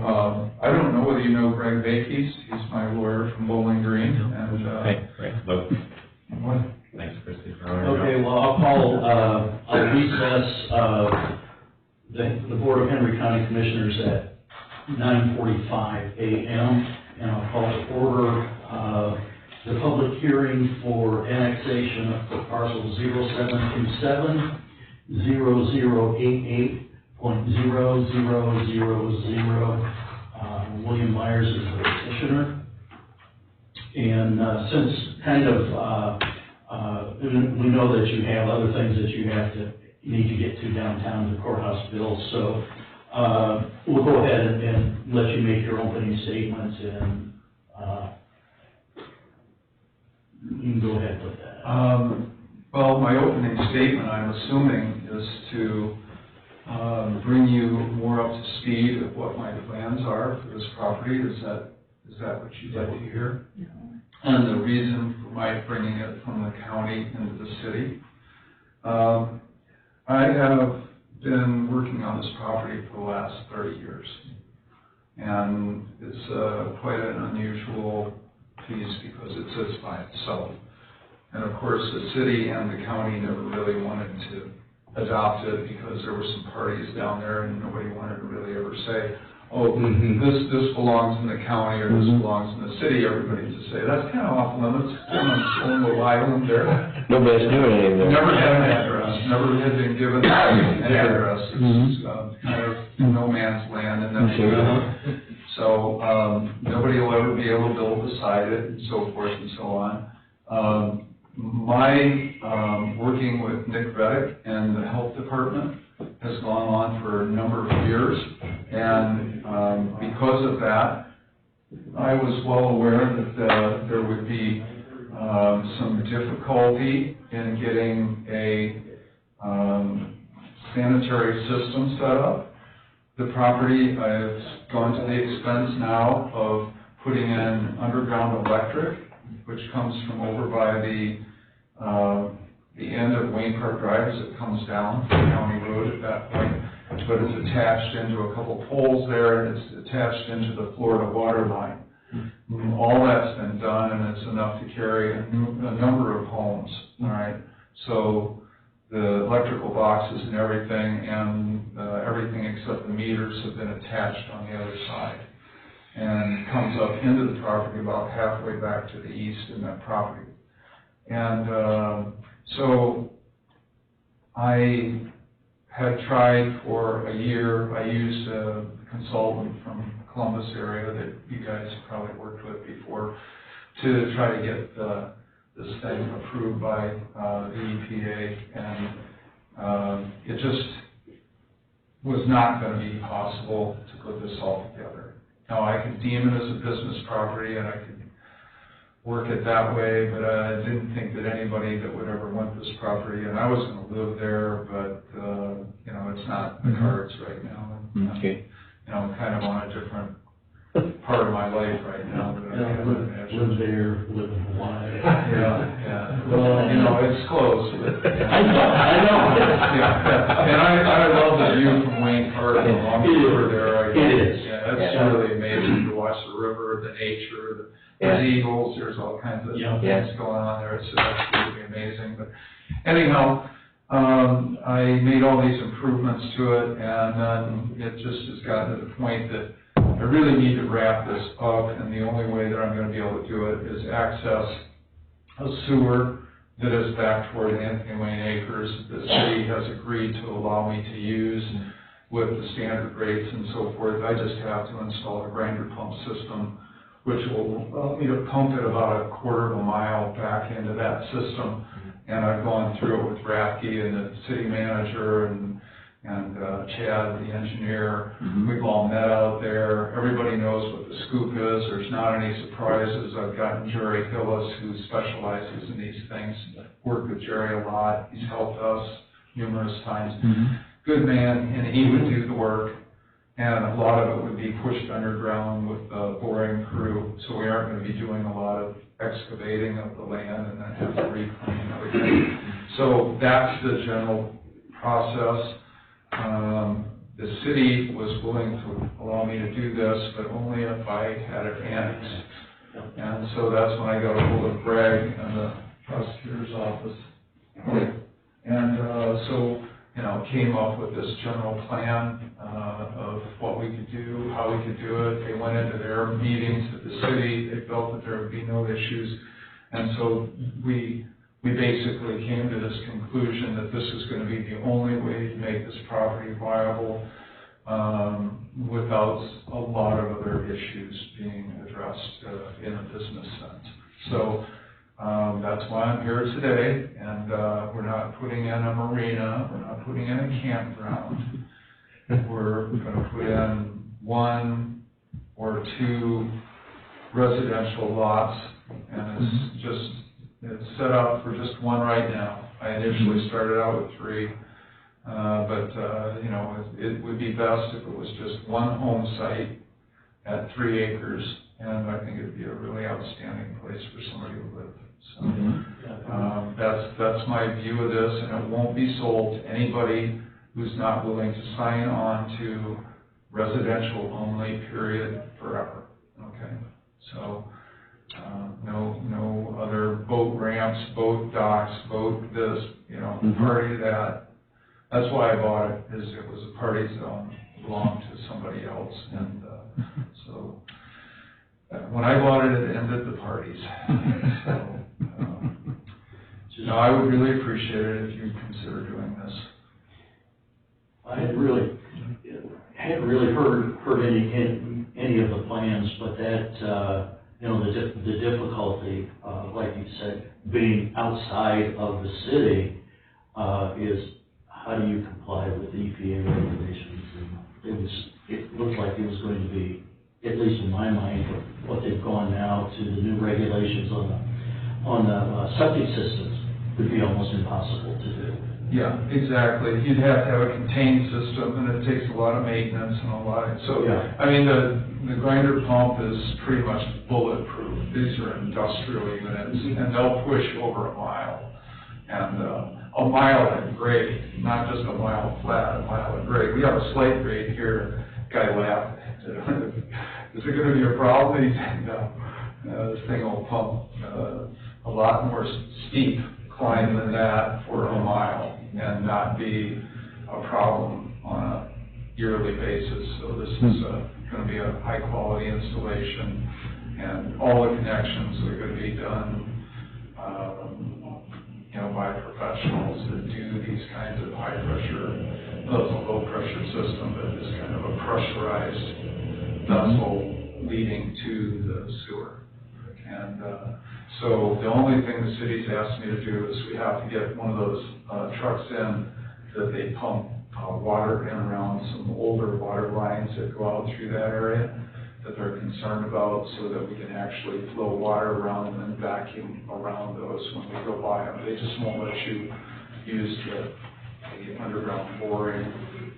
I don't know whether you know Greg Bakes, he's my lawyer from Bowling Green, and, Hey, great. Hello. what? Thanks, Christie, for Okay, well, I'll recess, the Board of Henry County Commissioners at 9:45 a.m. and I'll call to order, the public hearing for annexation of parcel 0727-0088.0000. William Myers is the petitioner. And, since kind of, we know that you have other things that you need to get to downtown, the courthouse bills, so, we'll go ahead and let you make your opening statements and, you can go ahead with that. Well, my opening statement, I'm assuming, is to bring you more up to speed of what my plans are for this property. Is that what you'd like to hear? Yeah. And the reason for my bringing it from the county into the city. I have been working on this property for the last 30 years. And it's quite an unusual piece because it sits by itself. And of course, the city and the county never really wanted to adopt it because there were some parties down there and nobody wanted to really ever say, oh, this belongs in the county or this belongs in the city. Everybody just say, that's kind of off limits, kind of own little island there. Nobody's doing anything there. Never had an address, never had been given an address. It's kind of no man's land in that area. So, nobody will ever be able to build beside it and so forth and so on. My working with Nick Reddick and the health department has gone on for a number of years, and because of that, I was well aware that there would be some difficulty in getting a sanitary system set up. The property, I've gone to the expense now of putting in underground electric, which comes from over by the end of Wayne Park Drive as it comes down the county road at that point. But it's attached into a couple poles there, and it's attached into the Florida water line. All that's been done, and it's enough to carry a number of homes, all right? So the electrical boxes and everything, and everything except the meters have been attached on the other side. And comes up into the property about halfway back to the east in that property. And so I had tried for a year. I used a consultant from Columbus area that you guys probably worked with before to try to get this thing approved by the EPA, and it just was not going to be possible to put this all together. Now, I could deem it as a business property and I could work it that way, but I didn't think that anybody that would ever want this property, and I was going to live there, but, you know, it's not the cards right now. And, Okay. you know, I'm kind of on a different part of my life right now that I can't imagine. Live there, live in Hawaii. Yeah. Well, you know, it's close, but. I know. Yeah, and I love the view from Wayne Park along the river there. It is. Yeah, it's really amazing to watch the river, the nature, there's eagles, there's all kinds of things going on there. It's absolutely amazing. But anyhow, I made all these improvements to it, and it just has gotten to the point that I really need to wrap this up, and the only way that I'm going to be able to do it is access a sewer that is back toward Anthony Wayne Acres. The city has agreed to allow me to use with the standard rates and so forth. I just have to install a grinder pump system, which will allow me to pump it about a quarter of a mile back into that system. And I've gone through it with Rathke and the city manager and Chad, the engineer. We've all met out there. Everybody knows what the scoop is. There's not any surprises. I've gotten Jerry Hillis, who specializes in these things. Worked with Jerry a lot. He's helped us numerous times. Good man, and he would do the work. and a lot of it would be pushed underground with the boring crew, so we aren't gonna be doing a lot of excavating of the land and then have to reclaim everything. So that's the general process. The city was willing to allow me to do this, but only if I had it annexed. And so that's when I got a hold of Greg and the prosecutor's office. And so, you know, came up with this general plan of what we could do, how we could do it. They went into their meetings at the city, they felt that there would be no issues. And so we basically came to this conclusion that this is going to be the only way to make this property viable without a lot of other issues being addressed in a business sense. So that's why I'm here today, and we're not putting in a marina, we're not putting in a campground. We're going to put in 1 or 2 residential lots, and it's set up for just 1 right now. I initially started out with 3, but you know, it would be best if it was just 1 home site at 3 acres, and I think it'd be a really outstanding place for somebody to live. So that's my view of this, and it won't be sold to anybody who's not willing to sign on to residential only, period, forever. Okay, so no other boat ramps, boat docks, boat this, you know, party that. That's why I bought it, is it was a party zone, belonged to somebody else, and so when I bought it, it ended the parties. So no, I would really appreciate it if you consider doing this. I hadn't really heard any of the plans, but that, you know, the difficulty, like you said, being outside of the city, is how do you comply with the EPA regulations? And it looked like it was going to be, at least in my mind, what they've gone now to the new regulations on the septic systems would be almost impossible to do. Yeah, exactly. You'd have to have a contained system, and it takes a lot of maintenance and a lot of, so, Yeah. I mean, the grinder pump is pretty much bulletproof. These are industrial units, and they'll push over a mile. And a mile at grade, not just a mile flat, a mile at grade. We have a slight grade here. Guy laughed. Is it going to be a problem? He said, no. This thing will pump a lot more steep climb than that for a mile and not be a problem on a yearly basis. So this is going to be a high quality installation, and all the connections are going to be done you know, by professionals that do these kinds of high pressure, well, it's a low pressure system, but it's kind of a pressurized vessel leading to the sewer. And so the only thing the city's asked me to do is we have to get one of those trucks in that they pump water in around some older water lines that go out through that area that they're concerned about, so that we can actually flow water around and then vacuum around those when we go by them. They just won't let you use the underground boring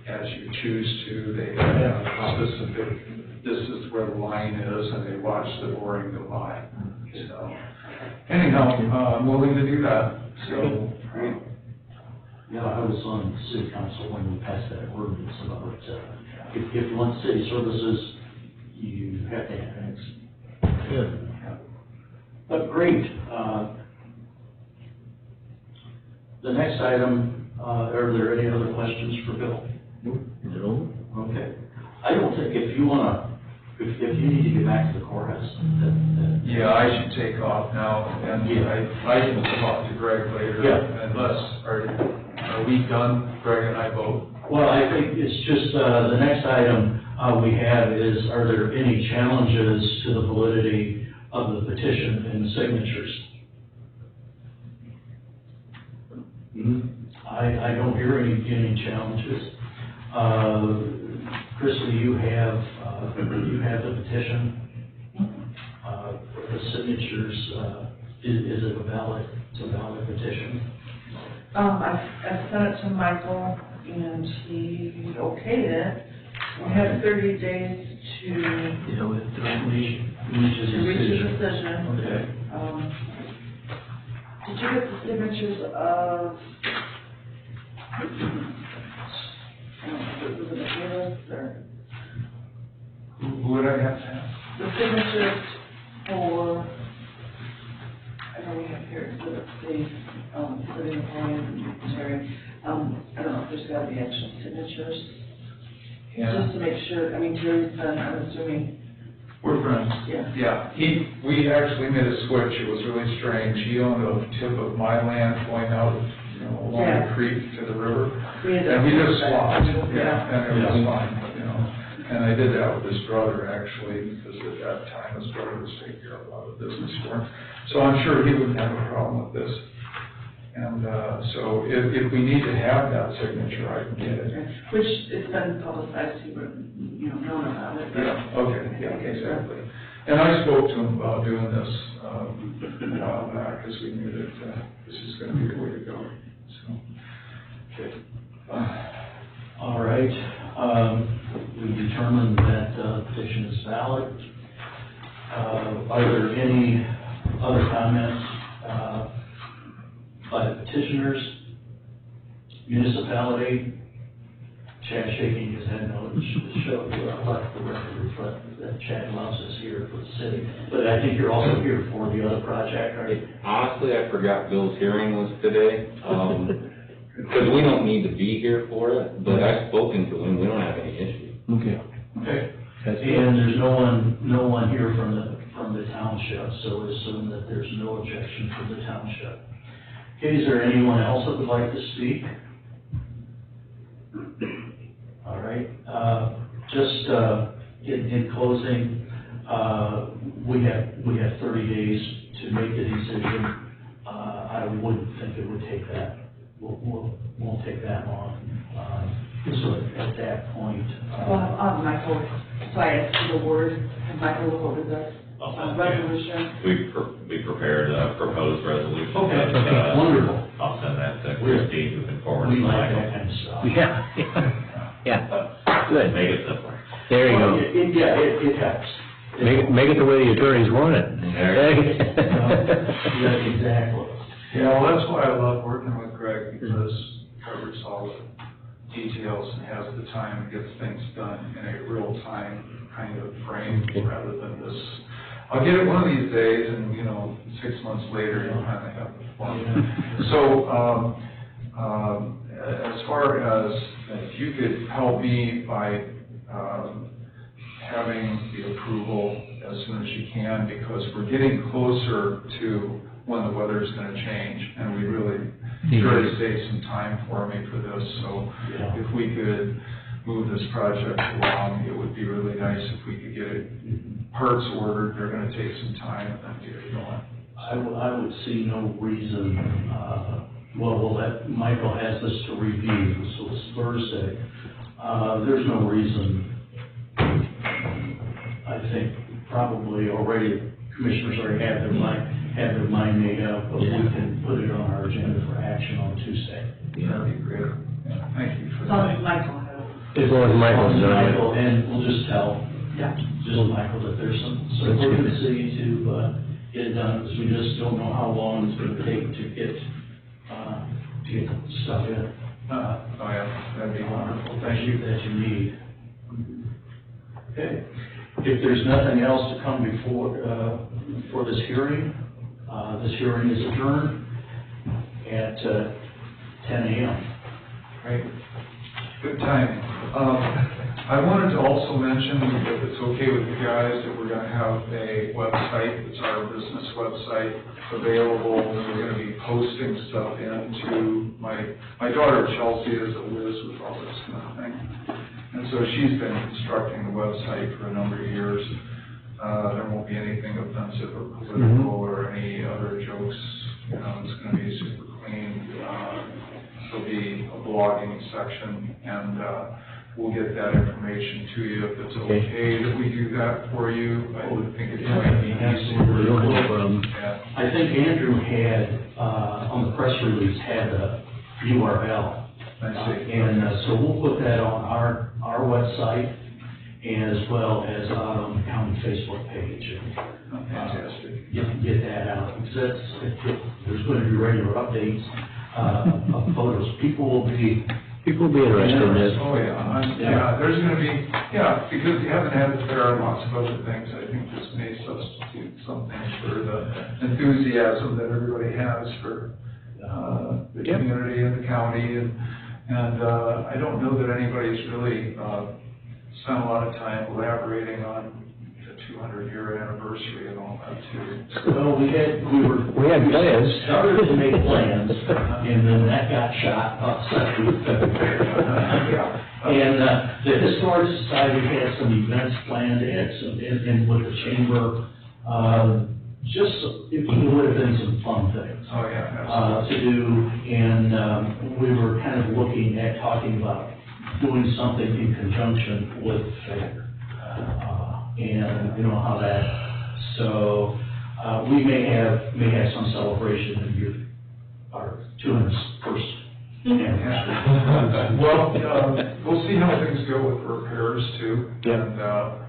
as you choose to. They have specific, this is where the line is, and they watch the boring go by. So anyhow, I'm willing to do that. So Yeah, I was on the city council when we passed that ordinance about, if you want city services, you have to annex. Good. But great. The next item, are there any other questions for Bill? No? Okay. I don't think, if you you need to get back to the courthouse, yeah, I should take off now, and I can talk to Greg later. Yeah. Unless, are we done, Greg and I both? Well, I think it's just, the next item we have is, are there any challenges to the validity of the petition and the signatures? I don't hear any challenges. Christie, you have the petition. The signatures, is it a valid petition? I sent it to Michael, and he okayed it. We have 30 days to Yeah, with reach a reach a decision. decision. Okay. Did you get the signatures of, I don't know if it was an appeal or, Who would I have to have? the signatures for, I know we have here, the city employees and Terry, I don't know if there's gotta be actual signatures, just to make sure, I mean, Terry's been, I'm assuming, We're friends. yeah. Yeah, we actually made a switch, it was really strange, he owned a tip of my land going out, along Yeah. the creek to the river. We had And we just that. swapped, Yeah. and it was fine, and I did that with his brother actually, because at that time his brother was taking care of a lot of business for him. So I'm sure he wouldn't have a problem with this. And, so if we need to have that signature, I can get it. Which it's been publicized, you were, known about it. but- Yeah, okay, yeah, exactly. And I spoke to him about doing this, a while back, because we knew that, this is gonna be the way to go, so. Okay. All right, we determined that petition is valid. Are there any other comments by the petitioners, municipality? Chad shaking his head no, to show, let the record reflect that Chad loves us here for the city. But I think you're also here for the other project, right? Honestly, I forgot Bill's hearing was today, because we don't need to be here for it, but I've spoken to him, we don't have any issue. Okay. Okay. That's good. And there's no one here from the township, so we assume that there's no objection from the township. Okay, is there anyone else that would like to speak? All right, just, in closing, we have 30 days to make the decision. I wouldn't think it would take that, won't take that long. So at that point, Well, Michael, so I asked you the word, and Michael look over the resolution. We prepared a proposed resolution. Okay, but, wonderful. I'll send that to Christine, who can forward We it to like that Michael. kind of stuff. Yeah, good. Make it simpler. There you go. It helps. Make it the way the attorneys want it. Yeah, exactly. Yeah, well, that's why I love working with Greg, because he covers all the details and has the time to get things done in a real-time kind of frame, rather than this, I'll get it one of these days, and, 6 months later, you'll kind of have the fun. So, as far as, if you could help me by, having the approval as soon as you can, because we're getting closer to when the weather's gonna change, and we really try to save some time for me for this, so Yeah. if we could move this project along, it would be really nice if we could get it, parts ordered, they're gonna take some time, and then get it going. I would see no reason, we'll let, Michael has this to review, so it's Thursday. There's no reason, I think probably already, commissioners already have their mind made up, but we can put it on our agenda for action on Tuesday. That'd be great. Yeah, thank you for As long that. as Michael has. As long as Michael's done it. Michael, and we'll just tell, Yeah. Michael that there's some urgency to get it done, because we just don't know how long it's gonna take to get stuff in. Oh, yeah, that'd be wonderful, thank you. That you need. Okay, if there's nothing else to come before, for this hearing is adjourned at 10 a.m. Great. Good timing. I wanted to also mention, if it's okay with you guys, that we're gonna have a website, it's our business website, available. We're gonna be posting stuff into, my daughter Chelsea is a whiz with all this kind of thing. And so she's been constructing the website for a number of years. There won't be anything offensive or political or any other jokes, it's gonna be super clean. There'll be a blogging section, and, we'll get that information to you if it's okay that we do that for you. I would think it might be Absolutely, no easier. problem. Yeah. I think Andrew had, on the press release, had a URL. I see. And so we'll put that on our our website as well as on the county Facebook page. Fantastic. Get that out, because there's going to be regular updates, of photos. People will be interested in this. Oh, yeah, there's gonna be, because you haven't had the fair and lots of other things, I think this may substitute something for the enthusiasm that everybody has for, the community and the county, and I don't know that anybody's really, spent a lot of time elaborating on the 200-year anniversary and all that too. Well, we had plans. started to make plans, and then that got shot about 7 weeks ago. And, the Historic Society had some events planned, and with the chamber, just, it would have been some fun things. Oh, yeah, To do, and, we were kind of looking at talking about doing something in conjunction with the fair. And you know how that, so, we may have some celebration in our 201st anniversary. Well, we'll see how things go with repairs too. Yeah. And,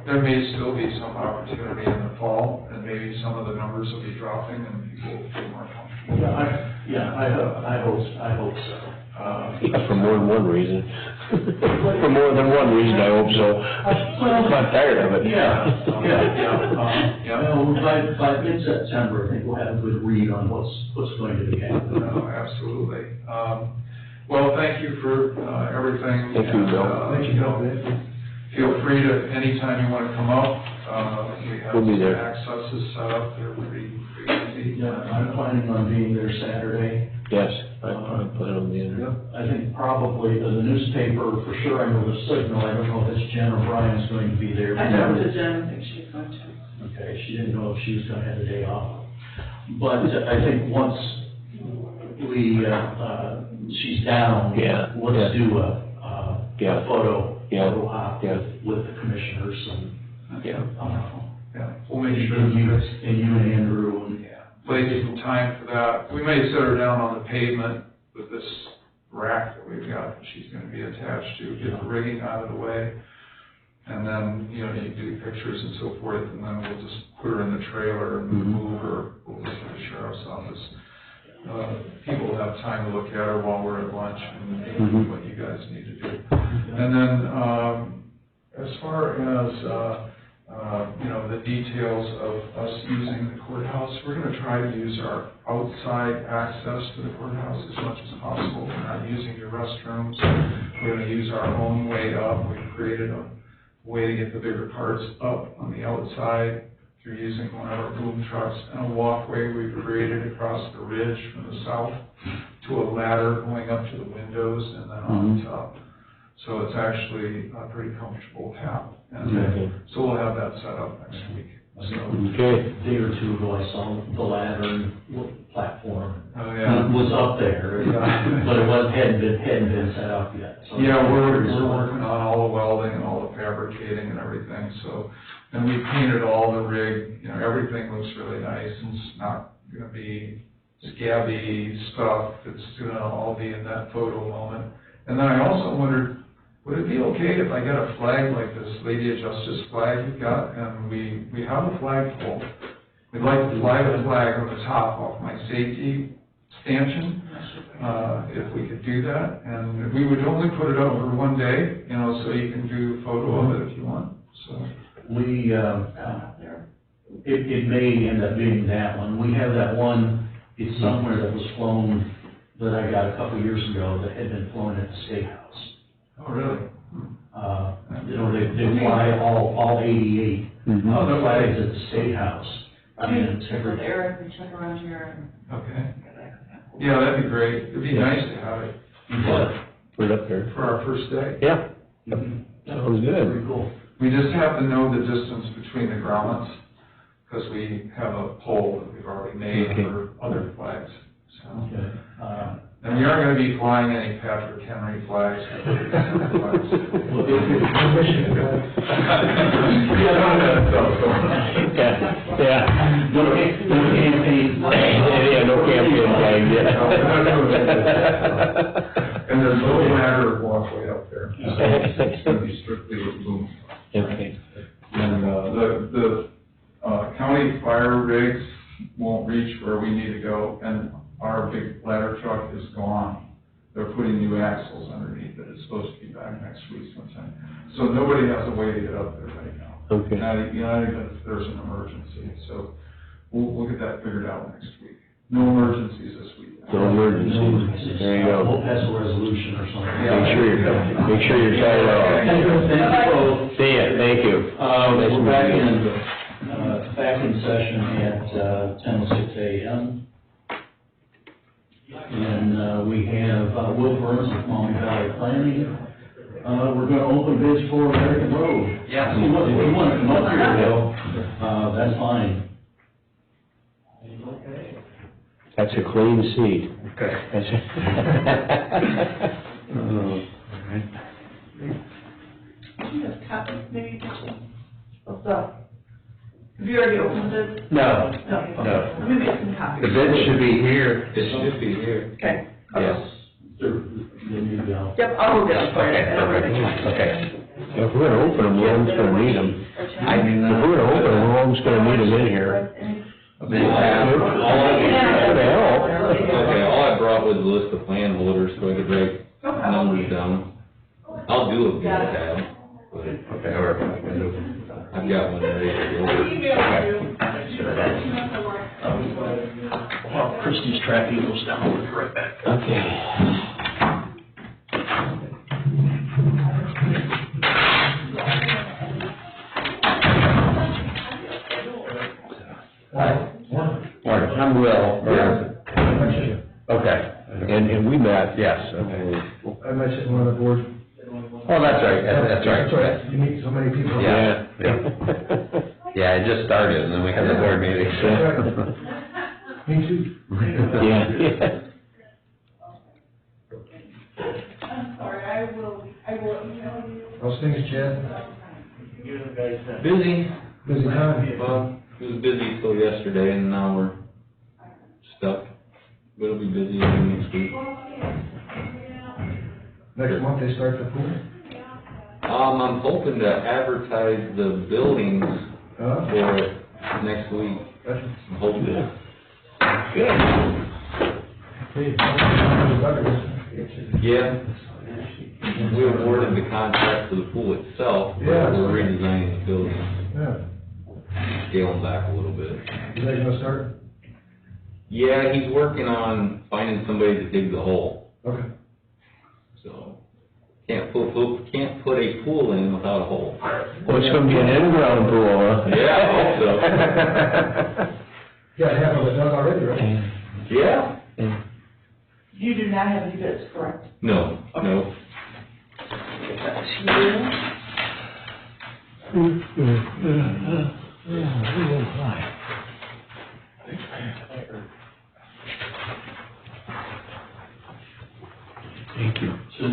there may still be some opportunity in the fall, and maybe some of the numbers will be dropping and people will feel more comfortable. I hope so. For more than one reason. For more than one reason, I hope so. I'm not tired of it. Well, by mid-September, I think we'll have a good read on what's going to be happening. No, absolutely. Well, thank you for, everything. Thank you, Bill. Thank you, Bill. Feel free to, anytime you want to come up, we have We'll be some there. accesses set up, they're pretty easy. Yeah, I'm planning on being there Saturday. Yes, I plan on being there. I think probably the newspaper, for sure, I know the Signal, I don't know if it's Jen or Brian's going to be there. I talked to Jen, I think she's going to. Okay, she didn't know if she was gonna have a day off. But I think once she's down, let's do a photo op with the commissioners and, We'll make sure and you that and Andrew and. place some time for that. We may set her down on the pavement with this rack that we've got, she's gonna be attached to, get the rigging out of the way. And then, you do pictures and so forth, and then we'll just put her in the trailer and move her over to the sheriff's office. People will have time to look at her while we're at lunch and do what you guys need to do. And then, as far as, the details of us using the courthouse, we're gonna try to use our outside access to the courthouse as much as possible. We're not using your restrooms. We're gonna use our own way up. We've created a way to get the bigger parts up on the outside through using one of our boom trucks, and a walkway we've created across the ridge from the south to a ladder going up to the windows and then on top. So it's actually a pretty comfortable path. And so we'll have that set up next week. So, A day or two ago, I saw the ladder and platform. oh, yeah. It was up there, but it hadn't been set up yet. So Yeah, we're working on all the welding and all the fabricating and everything, so, and we painted all the rig, everything looks really nice, and it's not gonna be scabby stuff, it's gonna all be in that photo moment. And then I also wondered, would it be okay if I got a flag like this Lady of Justice flag you've got, and we have a flagpole? We'd like to fly the flag on the top off my safety stanchion, if we could do that, and we would only put it up for one day, so you can do a photo of it if you want, so. It may end up being that one. We have that one, it's somewhere that was flown, that I got a couple years ago, that had been flown at the State House. Oh, really? They fly all 88 Oh, flags at the State House. I mean, it's Check with every, Eric, we check around here and Okay. Yeah, that'd be great, it'd be nice to have it Put it up there. for our first day. Yeah, Very sounds good. cool. We just have to know the distance between the grommets, because we have a pole that we've already made for other flags, so. Okay. And we aren't gonna be flying any Patrick Henry flags. Yeah. No campaign. Yeah, no campaign flag yet. And there's no ladder walkway up there. So it's gonna be straight big ladder truck is gone. They're putting new axles underneath it. It's supposed to be back next week sometime. So nobody has a way to get up there right now. Okay. Not even if there's an emergency. So we'll get that figured out next week. No emergencies this week. No emergencies. There you We'll go. pass a resolution or something. Make sure you're tied off. Thank you both. See ya, thank you. We're back in session at 10:06 a.m. And we have Will Burns with Maumee Valley Planning. We're gonna open bids for American Road. Yeah. If you want to come up here, Will, that's fine. That's a clean seat. Okay. That's Just copies, maybe? What's up? Have you already opened it? No, No. no. Let me make some copies. The bid should be here. It should be here. Okay. Yes. Yep, I'll go get them for you. Okay. If we're gonna open them, we're almost gonna need them. If we're gonna open them, we're almost gonna need them in here. They have, Okay, all I brought was a list of plan holders so I could write numbers down. I'll do a bid tab, but okay, or, I've got one ready to While Christie's tracking those down, we'll be right back. Okay. I'm Will. Okay. And we met. Yes, okay. I mentioned one of the boards. Oh, that's right, that's right. That's right, you meet so many people. Yeah. Yeah, I just started, and then we had the board meeting. Me too. Yeah. I'm sorry, I will email you. How's things, Chad? Busy. Busy time? Well, it was busy till yesterday and now we're stuck. But it'll be busy again next week. Next month they start the pool? I'm hoping to advertise the buildings for it next week. I'm hoping. Yeah. We awarded the contract for the pool itself, but Yeah. we're redesigning the building, Yeah. scaling back a little bit. Is that gonna start? Yeah, he's working on finding somebody to dig the hole, Okay. so can't put a pool in without a hole. Well, it's gonna be an in-ground pool, huh? Yeah, I hope so. Yeah, half of it done already, right? Yeah? You do not have any bids, correct? No, no. Thank you. So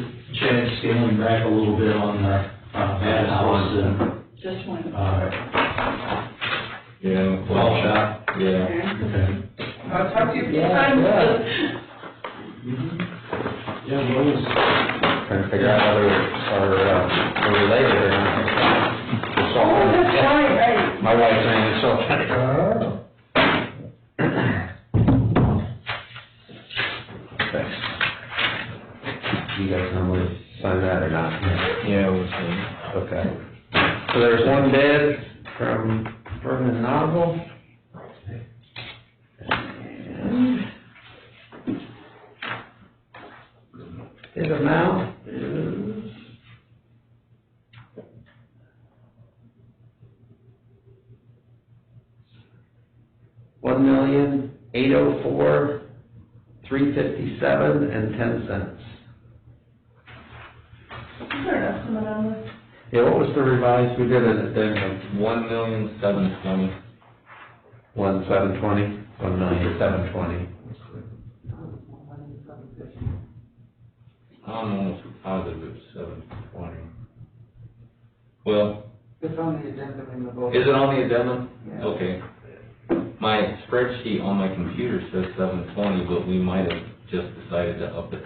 Chad, scaling back a little bit on the bad house and, Just one. Yeah. Wall shop. Yeah. Okay. I'll talk to you a few times. Yeah, what is, Trying to figure out whether we're related or not. It's so Oh, funny. that's right. My wife's name is so funny. Thanks. You guys normally sign that or not? Yeah, we'll see. Okay. So there's one bid from Vernon Novel. His amount is $1,804,357.10. Is there an estimate on this? Yeah, what was the revised? We did it at the 1,720,000. 1,720, 1,720. I'm almost positive it's 720. Well, It's on the addendum in the book. is it on the addendum? Yeah. Okay. My spreadsheet on my computer says 720, but we might have just decided to up it.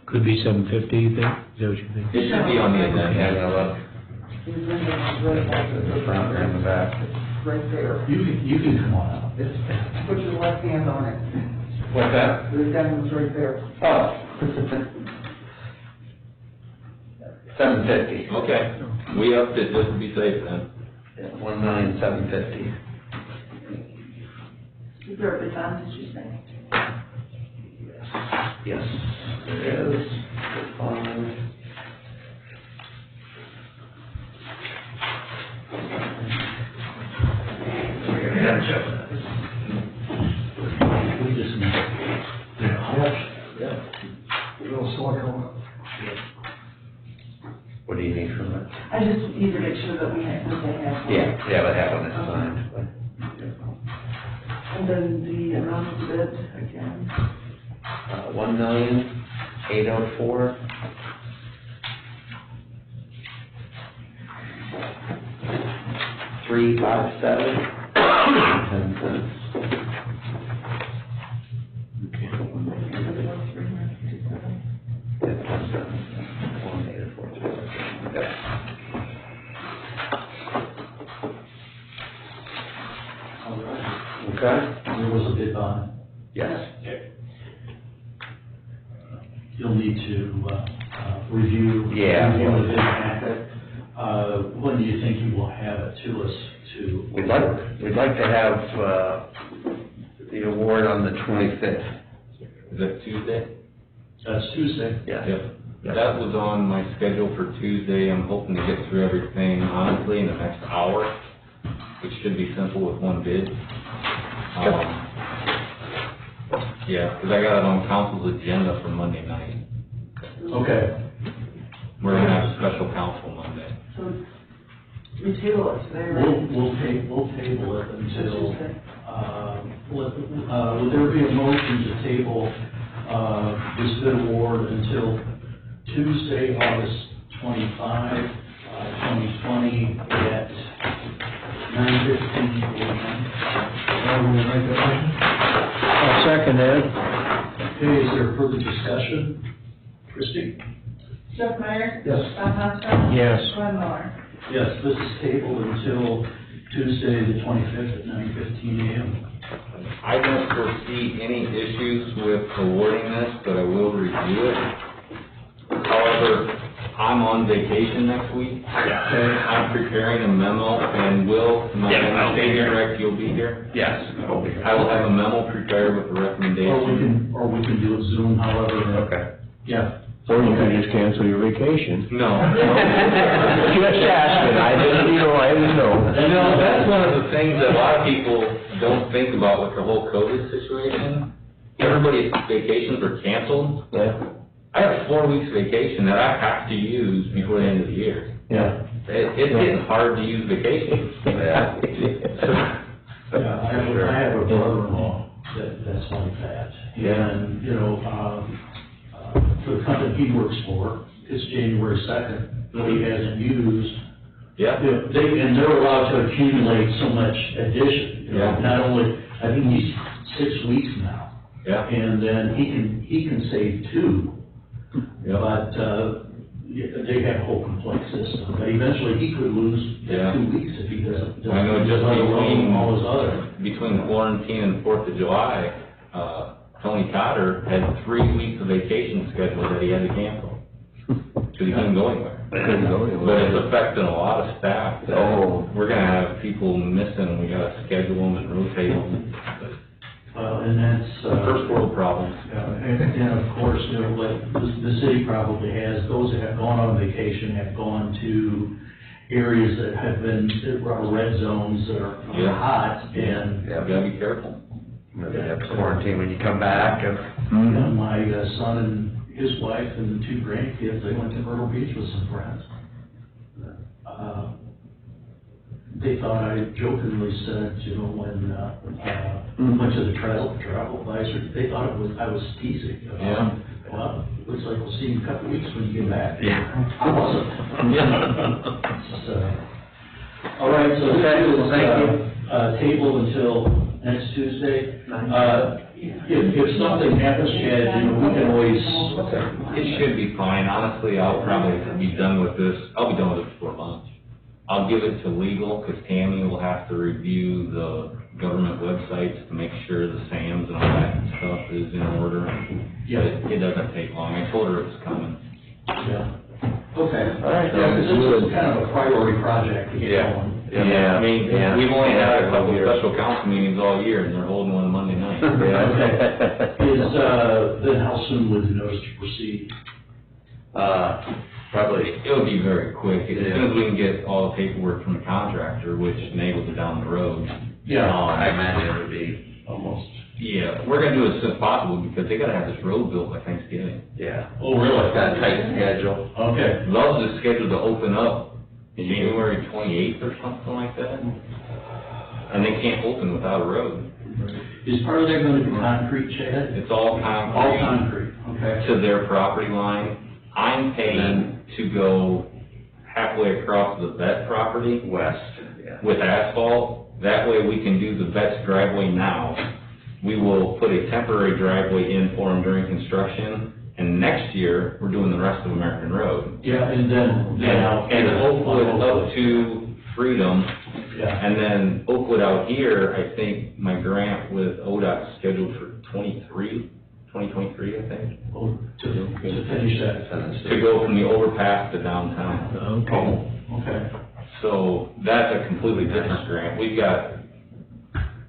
Could be 750, you think? Is that what you think? It should be on the Yeah, addendum. no, look, The addendum is right back to the front and the back. right there. you can come on out. Put your left hand on it. What's that? The addendum's right there. Oh. 750. Okay, we upped it just to be safe then. Yeah, 1,750,000. Is there a bond, did you say? Yes, there is. We just need, Yeah. Little silicone. What do you need from it? I just need to make sure that we have, that they have. Yeah, but that one is signed, but. And then the amount of bid again. 1,804,000. $357.10. Okay? there was a bid bond. Yes. You'll need to, review. Yeah. Review the bid packet. When do you think you will have it to us to? We'd like to have, the award on the 25th. Is that Tuesday? That's Tuesday. Yeah. Yep. That was on my schedule for Tuesday. I'm hoping to get through everything honestly in the next hour, which should be simple with one bid. Yeah, because I got it on council's agenda for Monday night. Okay. We're gonna have a special council Monday. So we table it today, right? We'll table it until, Tuesday. would there be a motion to table, this bid award until Tuesday, August 25, 2020 at 9:15 a.m.? I'll second that. Okay, is there further discussion? Christie? Jeff Meyer? Yes. Bob Hoskins? Yes. Glenn Miller? Yes, this is tabled until Tuesday, the 25th at 9:15 a.m. I don't foresee any issues with awarding this, but I will review it. However, I'm on vacation next week. Okay. I'm preparing a memo, and Will, am I Yeah, I'll be here. correct, you'll be here? Yes. I'll be here. I will have a memo prepared with the recommendation. Or we can do it Zoom, however. Okay. Yeah. Or you can just cancel your vacation. No. Just asking, I didn't know. You know, that's one of the things that a lot of people don't think about with the whole COVID situation. Everybody's vacations are canceled. Yeah, I have 4 weeks vacation that I have to use before the end of the year. yeah. It's getting hard to use vacation. Yeah. Yeah, I have a brother-in-law that's like that. Yeah. And, you know, for the company he works for, it's January 2nd, that he hasn't used. Yeah. You know, and they're allowed to accumulate so much addition. You know, Yeah. Not only, I think he's 6 weeks now. Yeah. And then he can save 2. Yeah. But, they have a whole complex system, but eventually he could lose Yeah. 2 weeks if he doesn't. I know just let alone between- all his other. Between quarantine and 4th of July, Tony Cotter had 3 weeks of vacation scheduled that he had to cancel. Because he couldn't go anywhere. Couldn't go anywhere. But it's affecting a lot of staff. that Oh. We're gonna have people missing, we gotta schedule them and rotate them. And that's, First world problems. and of course, you know, like the city probably has, those that have gone on vacation have gone to areas that have been, that are red zones that are Yeah. hot, and Yeah, gotta be careful. Maybe have to quarantine when you come back. my son and his wife and 2 grandkids, they went to Myrtle Beach with some friends. They thought I jokingly said, you know, when, went to the travel advisor, they thought I was teasing. Yeah. Well, looks like we'll see you in a couple of weeks when you get back. Yeah. I wasn't. So, all right, so Okay, this is, thank you. tabled until next Tuesday. If something happens, Chad, you know, we can always. It should be fine, honestly, I'll probably be done with this, I'll be done with it before lunch. I'll give it to legal, because Tammy will have to review the government websites to make sure the SAMs and all that stuff is in order. Yeah. It doesn't take long. I told her it was coming. Yeah. Okay. All right. Yeah, because this is kind of a priority project to get going. Yeah. I mean, Yeah. we've only had a couple Yeah. special council meetings all year, and they're holding one Monday night. Is, then how soon would the notice to proceed? Probably, It'll be very quick, as soon as we can get all the paperwork from the contractor, which enables it down the road. I imagine it would be Almost. Yeah, we're gonna do it as soon as possible, because they gotta have this road built by Thanksgiving. yeah. Oh, really? Got a tight schedule. Okay. Love's is scheduled to open up January 28th or something like that. And they can't open without a road. Is part of that going to be concrete, Chad? It's all All concrete concrete, okay. to their property line. I'm paying to go halfway across the vet property West, yeah. with asphalt. That way we can do the vet's driveway now. We will put a temporary driveway in for them during construction. And next year, we're doing the rest of American Road. Yeah, and then out. And Oakwood up to Freedom. Yeah. And then Oakwood out here, I think my grant with ODOT's scheduled for 2023, I think. Oh, to finish that. To go from the overpass to downtown. Okay. Oh, okay. So that's a completely different grant. We've got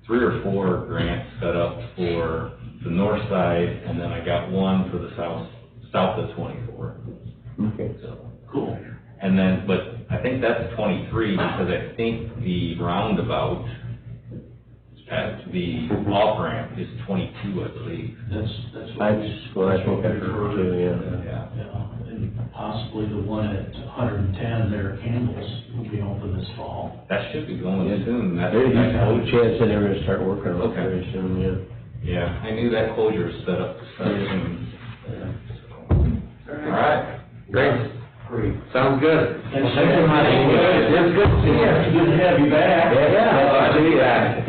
3 or 4 grants set up for the north side, and then I got one for the south of 24. Okay. So, Cool. and then, but I think that's 23, because I think the roundabout at the off-ramp is 22, I believe. That's what. That's what I think I heard too, yeah. Yeah. Yeah, and possibly the one at 110 there at Campbell's will be open this fall. That should be going soon. That's, There's that's no chance that they're gonna start working on it Okay. very soon, yeah. Yeah, I knew that closure was set up to start soon. All right. Great, Great. sounds good. Thanks, Thank you, Mike. It's good to see you. Good to have you back. I see that.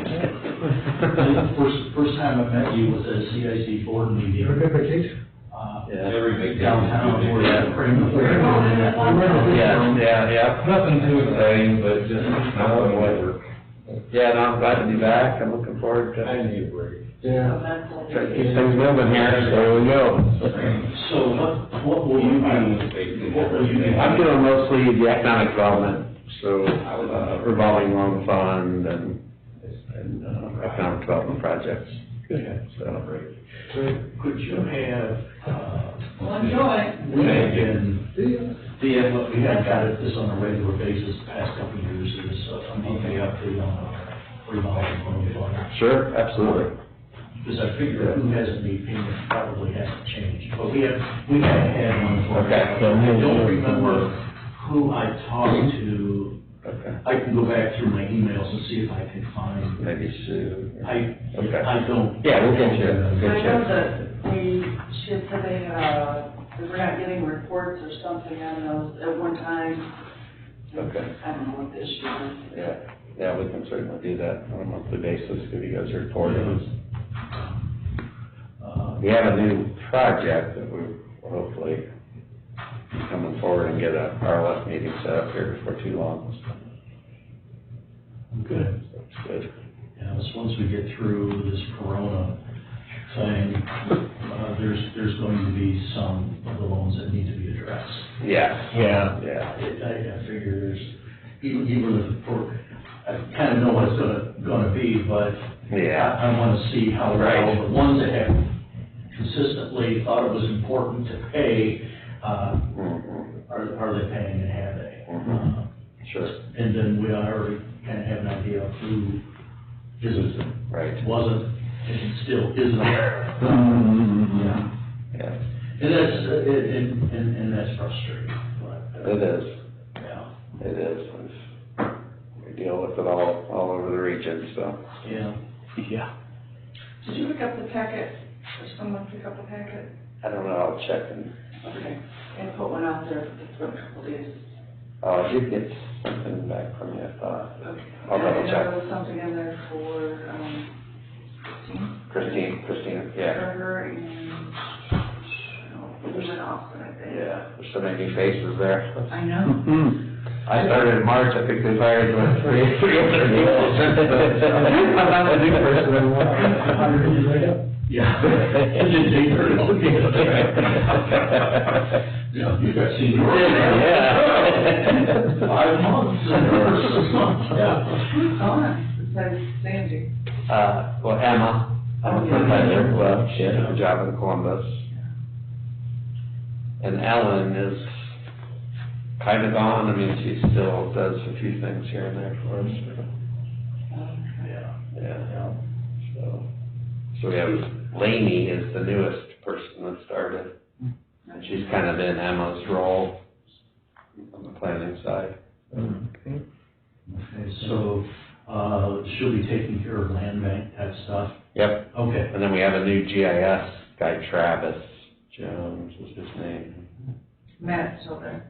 First time I met you was at a CIC board meeting. Have a good vacation. Every big Downtown, where that frame. Yeah. Nothing too exciting, but just work. Yeah, no, I'm glad to be back, I'm looking forward to. I need a break. Yeah. Try to keep things moving here, so there we go. So what will you be? I'm doing mostly the economic development, so revolving loan fund and economic development projects. Okay. So, Could you have, Well, enjoy. we have been, we haven't got this on a regular basis the past couple of years, is a monthly update on a revolving loan fund. sure, absolutely. Because I figure who hasn't made payment probably hasn't changed, but we haven't had one for. Okay. I don't remember who I talked to. Okay. I can go back through my emails and see if I can find. Maybe Sue. Okay. I don't. Yeah, we'll get you. I know that she had said they, that we're not getting reports or something on those at one time. Okay. I don't know what the issue is. Yeah, we can certainly do that on a monthly basis, give you guys a report. We have a new project that we're hopefully coming forward and get a RLF meeting set up here before too long. Good. That's good. Yeah, once we get through this corona thing, there's going to be some of the loans that need to be addressed. Yeah. Yeah. Yeah. I figure there's, even for, I kind of know what it's gonna be, but Yeah. I wanna see how well Right. the ones that have consistently thought it was important to pay, Mhm. are they paying and have they? Mhm. Sure. And then we already kind of have an idea of who isn't, Right. wasn't, and still isn't. Mm-hmm. Yeah. Yeah. And that's, and that's frustrating, but. It is. Yeah, It is. We deal with it all over the region, so. yeah. Yeah. Did you pick up the packet? Or someone pick up the packet? I don't know, I'll check and, Okay. And put one out there for a couple days. I did get something back from you, I thought. Okay. I'll double And check. there was something in there for, Christine, yeah. Berger and, Austin, I think. Yeah, there's so many new faces there. I know. I started in March, I think they've hired about 300 people since then. I'm not the new person anymore. Yeah. Yeah, you got seniority. Yeah. 5 months or 6 months, yeah. Who's on it besides Sandy? Well, Emma, professor, well, she had a job in Columbus. And Ellen is kind of gone, I mean, she still does a few things here and there for us. Yeah. So we have, Lainey is the newest person that started. And she's kind of in Emma's role on the planning side. Okay, so, she'll be taking care of land bank type stuff? Yep. Okay. And then we have a new GIS guy, Travis Jones is his name. Matt's still there.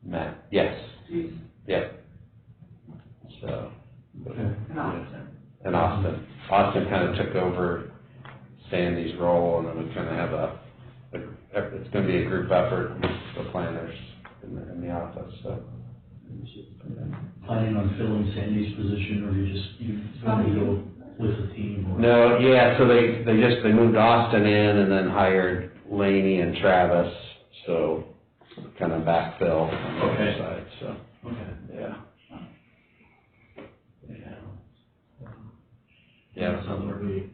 Matt, yes, He's yep. So. Okay. in Austin. And Austin. Austin kind of took over Sandy's role, and then we kind of have it's going to be a group effort with the planners in the office, so. Planning on filling Sandy's position, or you going to go with the team? Or? No, yeah, so they moved Austin in and then hired Laney and Travis, so kind of backfill on the other side, so, Okay. yeah. Yeah, so there'll be,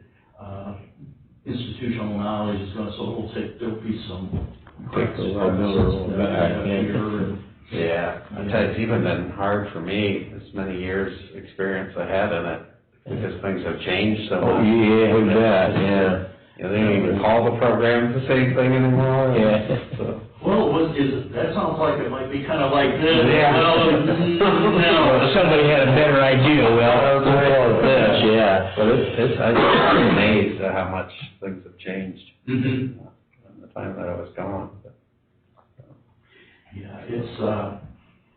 institutional knowledge is gonna, so there'll be some. Take a little bit back, yeah. Yeah, I tell you, it's even been hard for me, as many years' experience I had in it, because things have changed so much. Oh, yeah, we bet, yeah. You know, they don't even call the program the same thing anymore. Yeah. So. Well, that sounds like it might be kind of like this. Yeah. No. Somebody had a better idea, well, we'll call it this, yeah. But I'm amazed at how much things have changed Mhm. in the time that I was gone. Yeah, it's,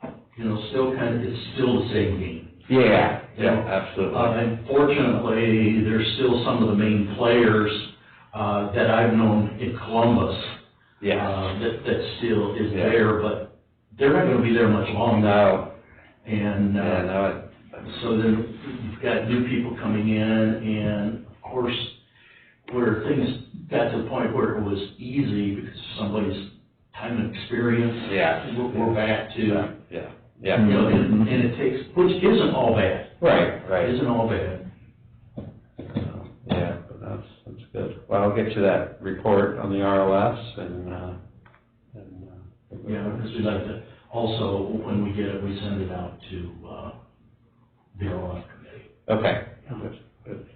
it's still the same game. Yeah, Yeah. absolutely. Unfortunately, there's still some of the main players, that I've known in Columbus. Yeah. That still is Yeah. there, but they're not gonna be there much longer. No, And, yeah, no, so then you've got new people coming in, and of course, where things got to the point where it was easy because of somebody's time and experience. Yeah. We're back to, yeah. you know, and it takes, which isn't all bad. Right. Isn't all bad. Yeah, but that's good. Well, I'll get you that report on the RLS and. Yeah, because we like to, also, when we get it, we send it out to, the RLF committee. Okay, good.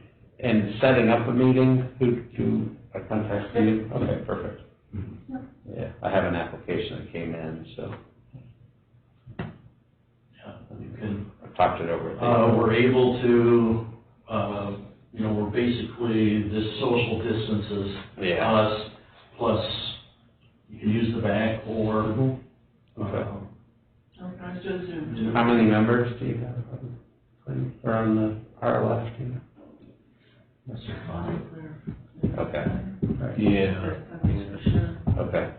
And setting up a meeting, who I contact you? Okay, perfect. Mhm. Yeah, I have an application that came in, so Yeah, you can, I talked it over. we're able to, we're basically, this social distances Yeah. us, plus you can use the back or, Okay. Okay, it's just Zoom. How many members do you have or on the RLF team? that's fine. Okay. Yeah. Okay.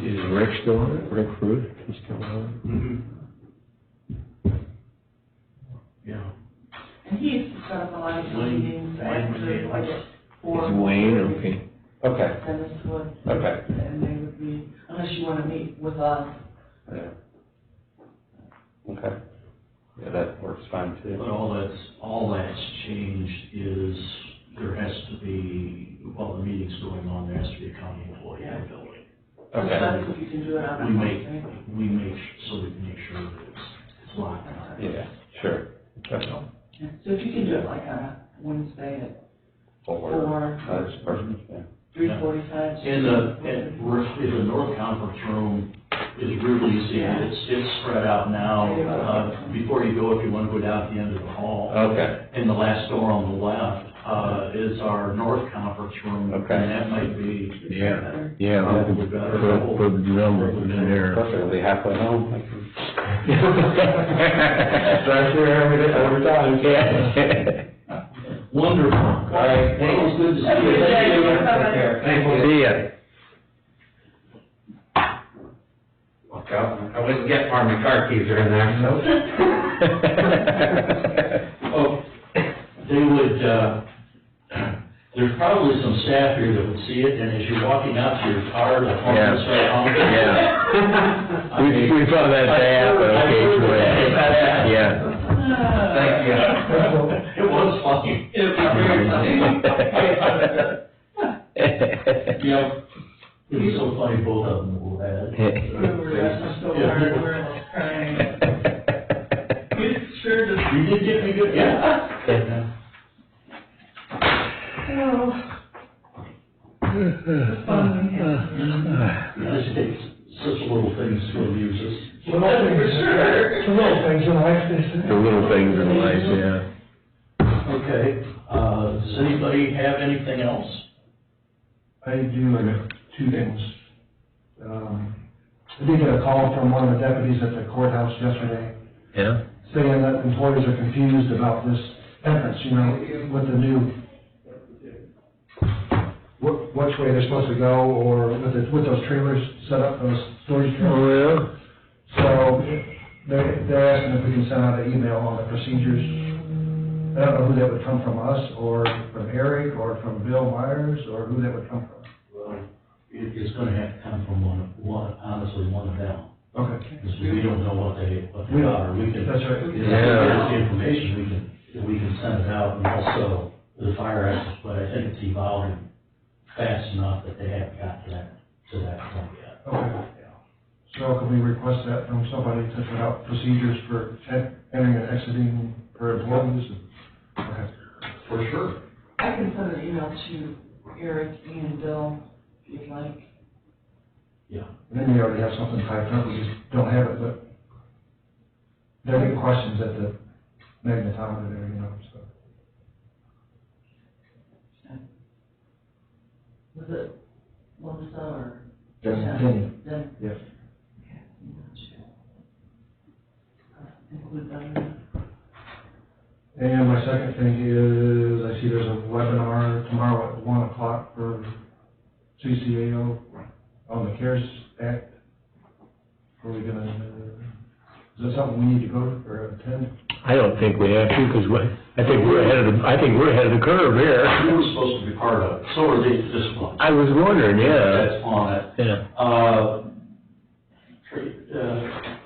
Is Rick still on it? Rick Fruit, he's still on Yeah. And he used to set up a lot of meetings, actually, like at it? 4. Is Wayne, okay. Okay. Dennis would. Okay. And they would be, unless you want to meet with us. Yeah. Okay. Yeah, that works fine too. But all that's changed is there has to be, while the meeting's going on, there has to be a county employee in the building. Okay. That's if you can do it on a We make sure that it's locked down. Yeah, sure. Okay. Yeah. So if you can do it like on a Wednesday at 4. That's perfect, yeah. 3:45. In the North Conference Room is really easy. It's spread out now. Before you go, if you want to go down to the end of the hall. Okay. And the last door on the left, is our North Conference Room. Okay. And that might be. Yeah, put the number in there. Perfect, we'll be halfway home. Drive through every time. Yeah. Wonderful. All right. Well, it was good to see Have a you. good day. Thank you. Bye-bye. Thank you. See ya. Look out, I wouldn't get far, my car keys are in there, so. Oh, they would, there's probably some staff here that would see it, and as you're walking out to your car, the phone will start honking. Yeah. We found that to happen occasionally. Yeah. Thank you. It was funny. It was very funny. You know, it was so funny, both of them were bad. We were laughing so hard, we were almost crying. You sure just. You did get me good, yeah. This takes such little things to amuse us. Little things in life, they say. The little things in life, yeah. Okay, does anybody have anything else? I do, I got two things. I did get a call from one of the deputies at the courthouse yesterday, Yeah? saying that employees are confused about this entrance, you know, with the new, which way they're supposed to go, or with those trailers set up, those storage trailers. Oh, So, they're asking if we can send out an email on the procedures. I don't know who that would come from, us, or from Eric, or from Bill Myers, or who that would come from. Well, it's gonna have to come from honestly, one of them. Okay. Because we don't know what they We don't. are. We can, That's right. if we get the information, we can send it out, and also the fire access, but I think it's evolving fast enough that they haven't got to that point yet. Okay. So can we request that from somebody to put out procedures for entering and exiting for employees? Okay. For sure. I can send an email to Eric and Bill, if you'd like. Yeah. And then we already have something typed up, we just don't have it, but they're getting questions at the magnetometer there, you know, so. Was it Melissa or? Denny. Then. Yes. Include that in there. And my second thing is, I see there's a webinar tomorrow at 1 o'clock for CCAO on the CARES Act. Are we gonna, is that something we need to go to or attend? I don't think we have to, because I think we're ahead of the curve here. You were supposed to be part of it, so are they, this one. I was wondering, yeah. That's on it. Yeah.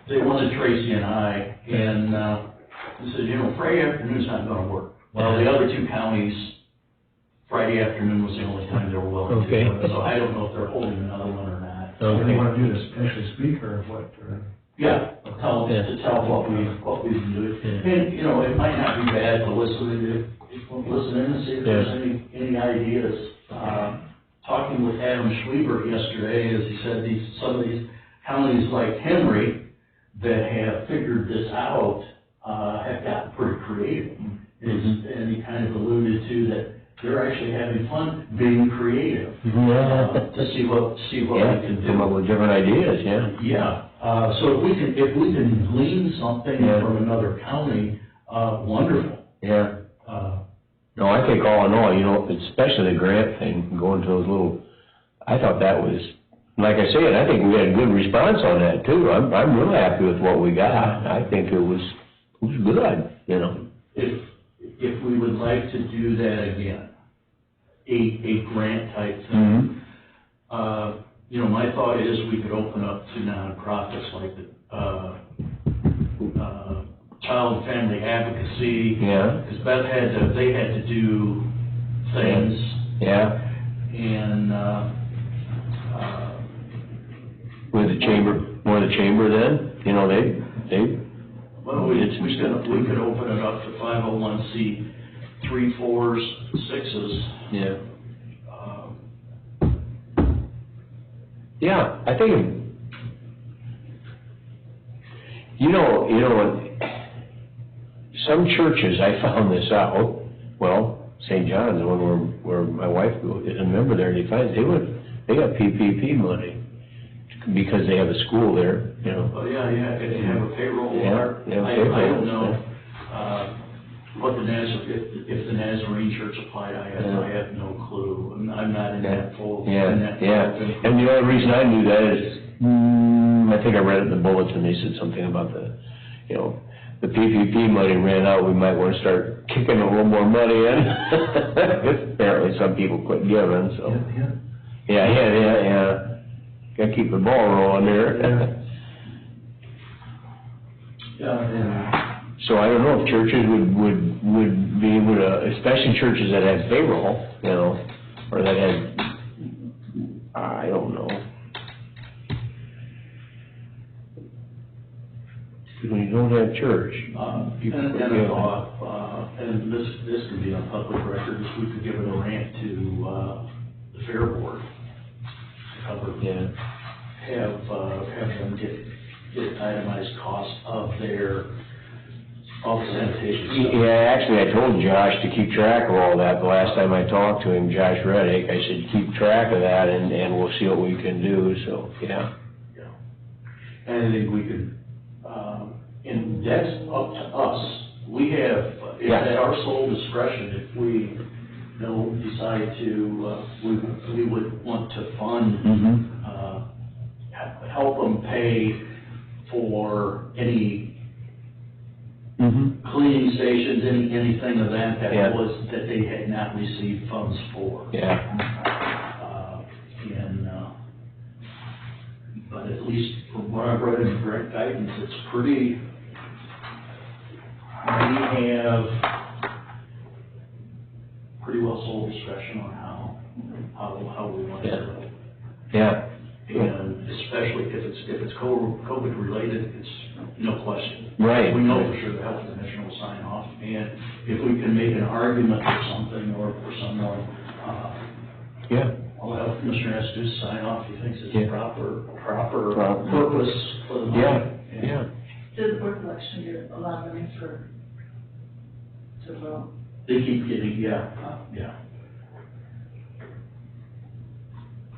They wanted Tracy and I, and, he said, you know, Friday afternoon's not gonna work. Well, the other two counties, Friday afternoon was the only time they were willing to Okay. do it, so I don't know if they're holding another one or not. What do you wanna do, to actually speak or what, or? Yeah, tell what we've been doing. Yeah. And, you know, it might not be bad to listen in and see if there's any ideas. Talking with Adam Schweber yesterday, as he said, some of these counties like Henry that have figured this out, have gotten pretty creative. And he kind of alluded to that they're actually having fun being creative, to see what we can do. Come up with different ideas, yeah. Yeah, so if we can glean something from another county, wonderful. Yeah. No, I think all in all, you know, especially the grant thing, going to those little, I thought that was, like I said, I think we had a good response on that too. I'm real happy with what we got. I think it was good, you know. If we would like to do that again, a grant type thing, you know, my thought is we could open up to nonprofits like the, Child and Family Advocacy. Yeah. Because they had to do things. Yeah. And, With the chamber then, you know, they. well, we could open it up to 501c 3, 4s, 6s. Yeah. Yeah, I think, you know, some churches, I found this out, well, St. John's, the one where my wife goes, and a member there, they got PPP money, because they have a school there, you know. Oh, yeah, if you have a payroll. Yeah, I don't know, what if the Nazarene Church applied, I have no clue. I'm not in that full. Yeah, and the only reason I knew that is I think I read it in the bulletin, they said something about the PPP money ran out, we might want to start kicking a little more money in. Apparently some people quit giving, so. Yeah. Gotta keep the ball rolling there. So I don't know if churches would be able to, especially churches that have payroll, or that have, I don't know. When you don't have church, people And quit a giving. thought, and this can be on public record, is we could give it a rant to, the Fair Board. Cover, Yeah. have them get itemized costs of all the sanitation stuff. Yeah, actually, I told Josh to keep track of all that the last time I talked to him, Josh Reddick. I said, keep track of that and we'll see what we can do, so, yeah. And I think we could, and that's up to us. We have, it's at our sole discretion if we, decide to, we would want to fund, help them pay for any cleaning stations, anything of that that they had not received funds for. But at least from what I've read in direct guidance, it's pretty, we have pretty well sole discretion on how we want to do it. Yeah. And especially if it's COVID related, it's no question. Right. We know for sure the health commission will sign off, and if we can make an argument for something or for someone, all the health commissioner has to do is sign off, he thinks it's proper purpose for the money. Did the board of election get a lot of money to vote? They keep getting,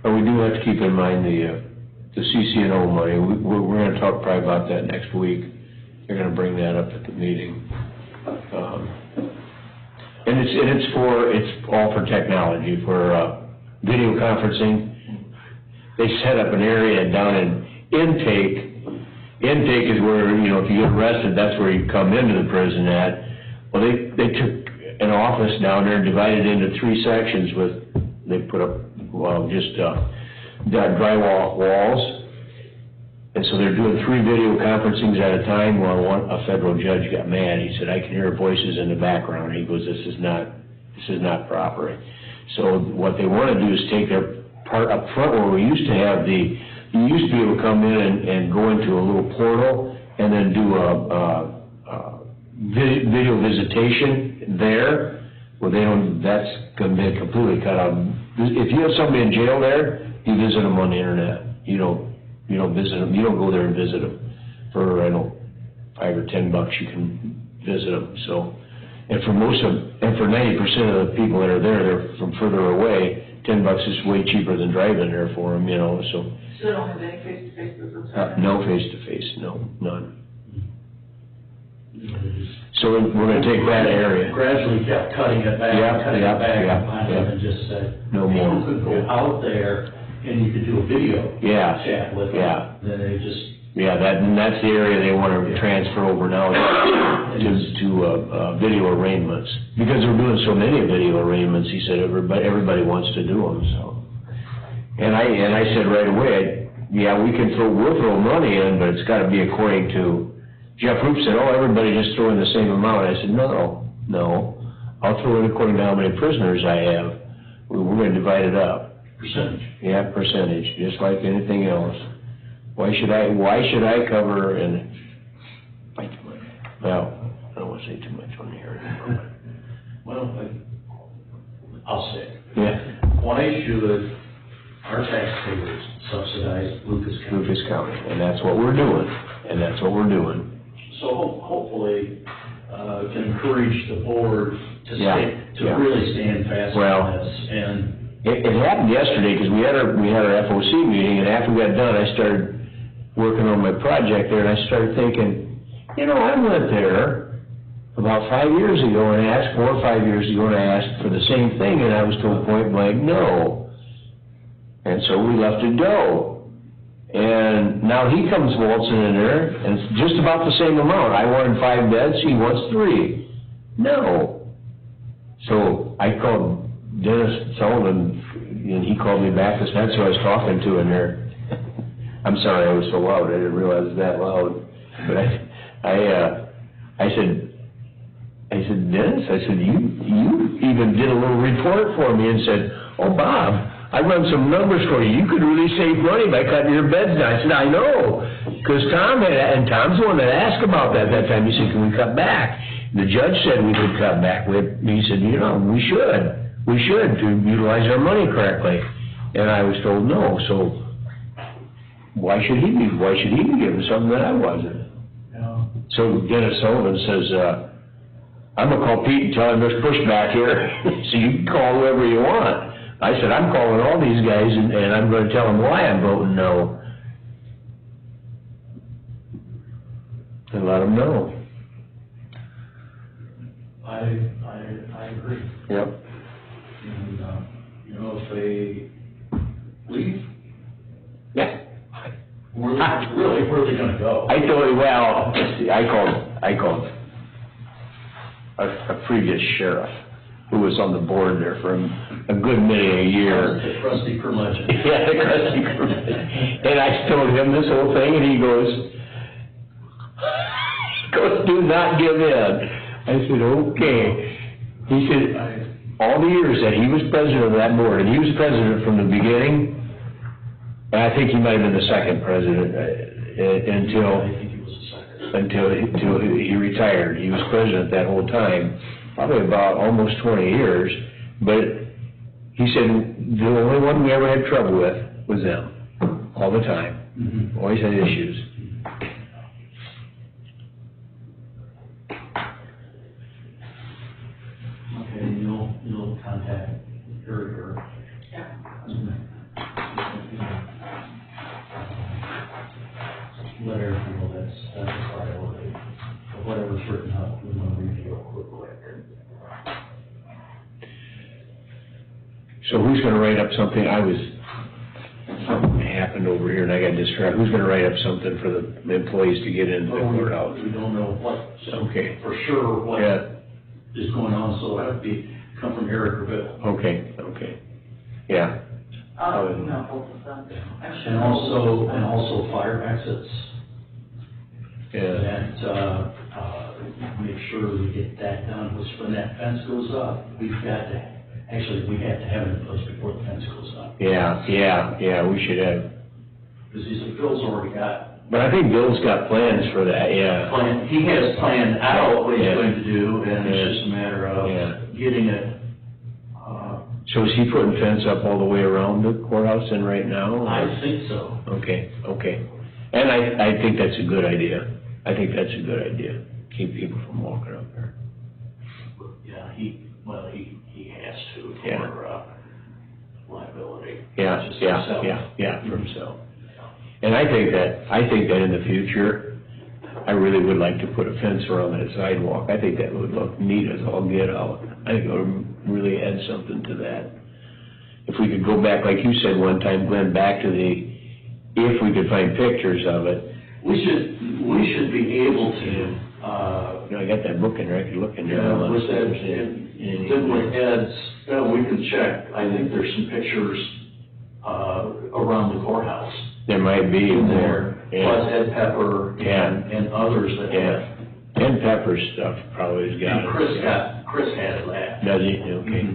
But we do have to keep in mind the CCNO money. We're going to talk probably about that next week. They're going to bring that up at the meeting. And it's all for technology, for video conferencing. They set up an area down in Intake. Intake is where, if you get arrested, that's where you come into the prison at. Well, they took an office down there and divided it into 3 sections they put up, just drywall walls. And so they're doing 3 video conferencings at a time. Well, a federal judge got mad. He said, I can hear voices in the background. He goes, this is not proper. So what they want to do is take their part up front where we used to have you used to be able to come in and go into a little portal and then do a video visitation there. Well, that's going to be completely cut out. If you have somebody in jail there, you visit them on the internet. You don't visit them. You don't go there and visit them for $5 or $10. You can visit them. So, and for 90% of the people that are there, they're from further away. $10 is way cheaper than driving there for them. So. So they don't have any face-to-face visits? No face-to-face. No, none. So we're going to take that area. Gradually kept cutting it back, and just said, no more. You could go out there and you could do a video chat with them. Then they just. That's the area they want to transfer over now to video arraignments. Because we're doing so many video arraignments, he said everybody wants to do them, so. And I said right away, we'll throw money in, but it's got to be according to. Jeff Roop said, everybody just throw in the same amount. I said, no, I'll throw in according to how many prisoners I have. We're going to divide it up. Percentage. Yeah, percentage, just like anything else. Why should I cover well, I don't want to say too much on here. Well, I'll say. Yeah. Why should our taxpayers subsidize Lucas County? Lucas County, and that's what we're doing. So hopefully, can encourage the board to really stand fast on this. And it happened yesterday because we had our FOC meeting, and after we got done, I started working on my project there, and I started thinking, I went there about 5 years ago and asked, 4 or 5 years ago, and I asked for the same thing, and I was told point blank no. And so we left it go. And now he comes waltzing in there, and it's just about the same amount. I wanted 5 beds, he wants 3. No. So I called Dennis Sullivan, and he called me back, because that's who I was talking to in there. I'm sorry I was so loud, I didn't realize it was that loud. But I said, Dennis, I said, you even did a little report for me and said, oh, Bob, I run some numbers for you. You could really save money by cutting your beds down. I said, I know, because Tom's the one that asked about that time. He said, can we cut back? The judge said we could cut back. He said, we should to utilize our money correctly. And I was told no, so why should he be giving something that I wasn't? Yeah. So Dennis Sullivan says, I'm gonna call Pete and tell him there's pushback here, so you can call whoever you want. I said, I'm calling all these guys and I'm gonna tell them why I'm voting no. And let them know. I agree. Yep. And, if they leave, Yeah. where are they gonna go? I called a previous sheriff who was on the board there for a good many a year. The crusty curmudgeon. Yeah, the crusty curmudgeon. And I told him this whole thing, and he goes, do not give in. I said, okay. He said, all the years that he was president of that board, and he was president from the beginning, and I think he might have been the second president until I think he was the second. until he retired. He was president that whole time, probably about almost 20 years. But he said the only one we ever had trouble with was them, all the time. Mm-hmm. Always had issues. Okay, you'll contact her. Yeah. Let her know that's a priority. But whatever's written up, we want to review it quick. So who's gonna write up something? Something happened over here and I got distracted. Who's gonna write up something for the employees to get into the courthouse? We don't know what, Okay. for sure what Yeah, is going on, so it'll have to come from Eric or Bill. okay. Yeah, Both of them. And also fire exits. yeah. That, make sure we get that done, because when that fence goes up, we have to have it in place before the fence goes up. Yeah, we should have. Because he said, Bill's already got But I think Bill's got plans for that, yeah. he has planned out what he's Yeah. going to do, and Yeah. it's just a matter Yeah. of getting it, So is he putting fence up all the way around the courthouse then right now? I think so. Okay. And I think that's a good idea. Keep people from walking up there. Yeah, he has to Yeah. for, liability. Yeah, Just himself. for himself. And I think that in the future, I really would like to put a fence around that sidewalk. I think that would look neat as all get out. I think it would really add something to that. If we could go back, like you said one time, Glenn, back to if we could find pictures of it. We should be able to, I got that book in there, I could look in there. with that, then with Ed's, we can check. I think there's some pictures, around the courthouse. There might be In more. there, plus Ed Pepper Yeah. and others that have. And Pepper's stuff probably has got And it. Chris had that. Does he? Okay.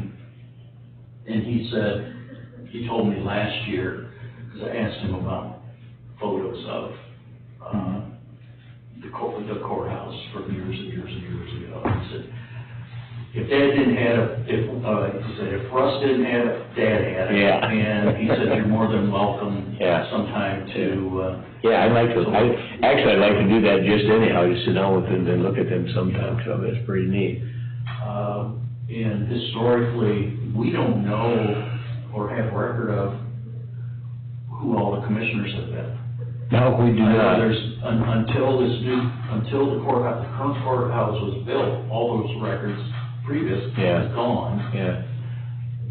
And he told me last year, because I asked him about photos of, the courthouse from years and years and years ago. He said, if Dad didn't have it, he said, if Russ didn't have it, Dad had it. Yeah. And he said, you're more than welcome Yeah. sometime to, Yeah, I'd like to do that just anyhow, just sit down with them and look at them sometime, so that's pretty neat. and historically, we don't know or have record of who all the commissioners have been. No, we do not. Until the courthouse, the current courthouse was built, all those records previous Yeah. is gone, Yeah,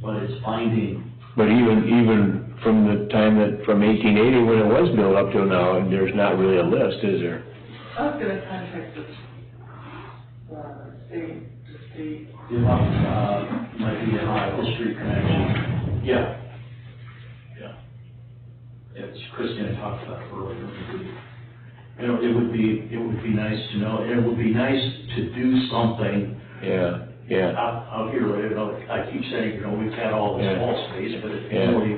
but it's finding, but even from the time that from 1880, when it was built up till now, and there's not really a list, is there? I was gonna contact the state to see. It might be an Iowa Street connection. Yeah. Yeah. It's, Christina talked about it earlier. You know, it would be nice to know, it would be nice to do something Yeah. out here, you know, I keep saying, you know, we've had all this Yeah. wall space, but it Yeah. really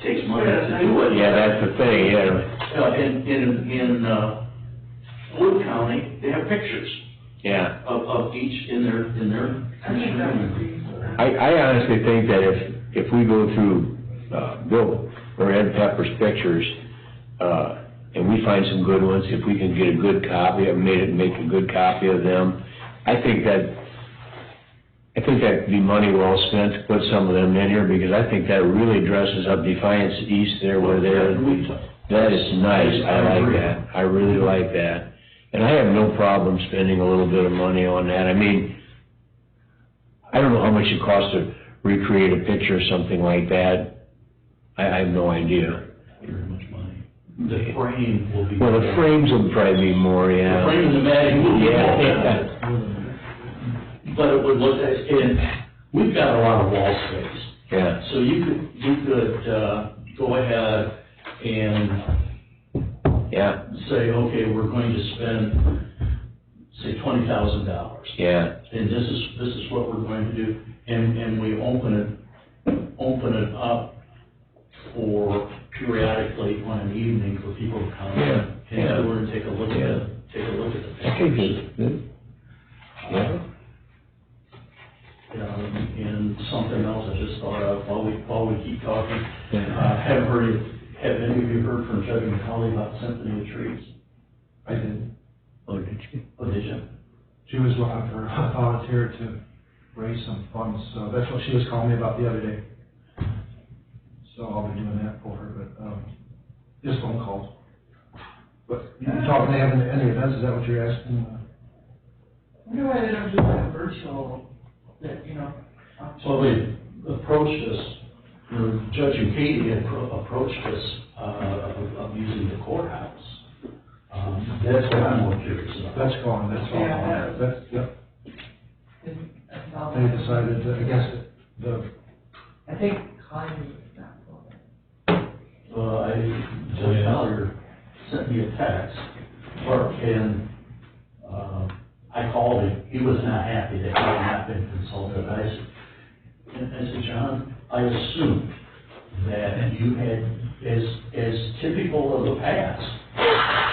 takes money to do it. Yeah, that's the thing, yeah. In Wood County, they have pictures Yeah. of each in their I think that would be. I honestly think that if we go through, Bill or Ed Pepper's pictures, and we find some good ones, if we can get a good copy, make a good copy of them, I think that'd be money well spent to put some of them in here, because I think that really dresses up Defiance East there where they're, that is nice, I like that, I really like that. And I have no problem spending a little bit of money on that. I mean, I don't know how much it costs to recreate a picture or something like that. I have no idea. Very much money. The frame will be. Well, the frames will probably be more, The yeah. frame and the matting will be more. Yeah. But it would look, and we've got a lot of wall space. Yeah. So you could go ahead and Yeah, say, okay, we're going to spend, say, $20,000. yeah, And this is what we're going to do, and we open it up for periodically on an evening for people to come in and tour and take a look at the I think pictures. it's good. Yeah. And something else I just thought of while we keep talking. Yeah. Have any of you heard from Judge McCauley about Symphony of Trees? I did. Oh, did you? Oh, did you? She was looking for a volunteer to raise some funds, so that's what she was calling me about the other day. So I'll be doing that for her, but, just phone calls. But, you talking, they have any events, is that what you're asking? No, I don't do like a virtual, that, you know. So they approached us, Judge and Katie had approached us of using the courthouse. That's what I'm more curious about. That's gone, that's all Yeah. gone. That's, yep. That's all. They decided against it, I think Connie is not for it. Judge Collier sent me a text, and I called him. He was not happy that he had not been consulted. I said, John, I assumed that you had, as typical of the past,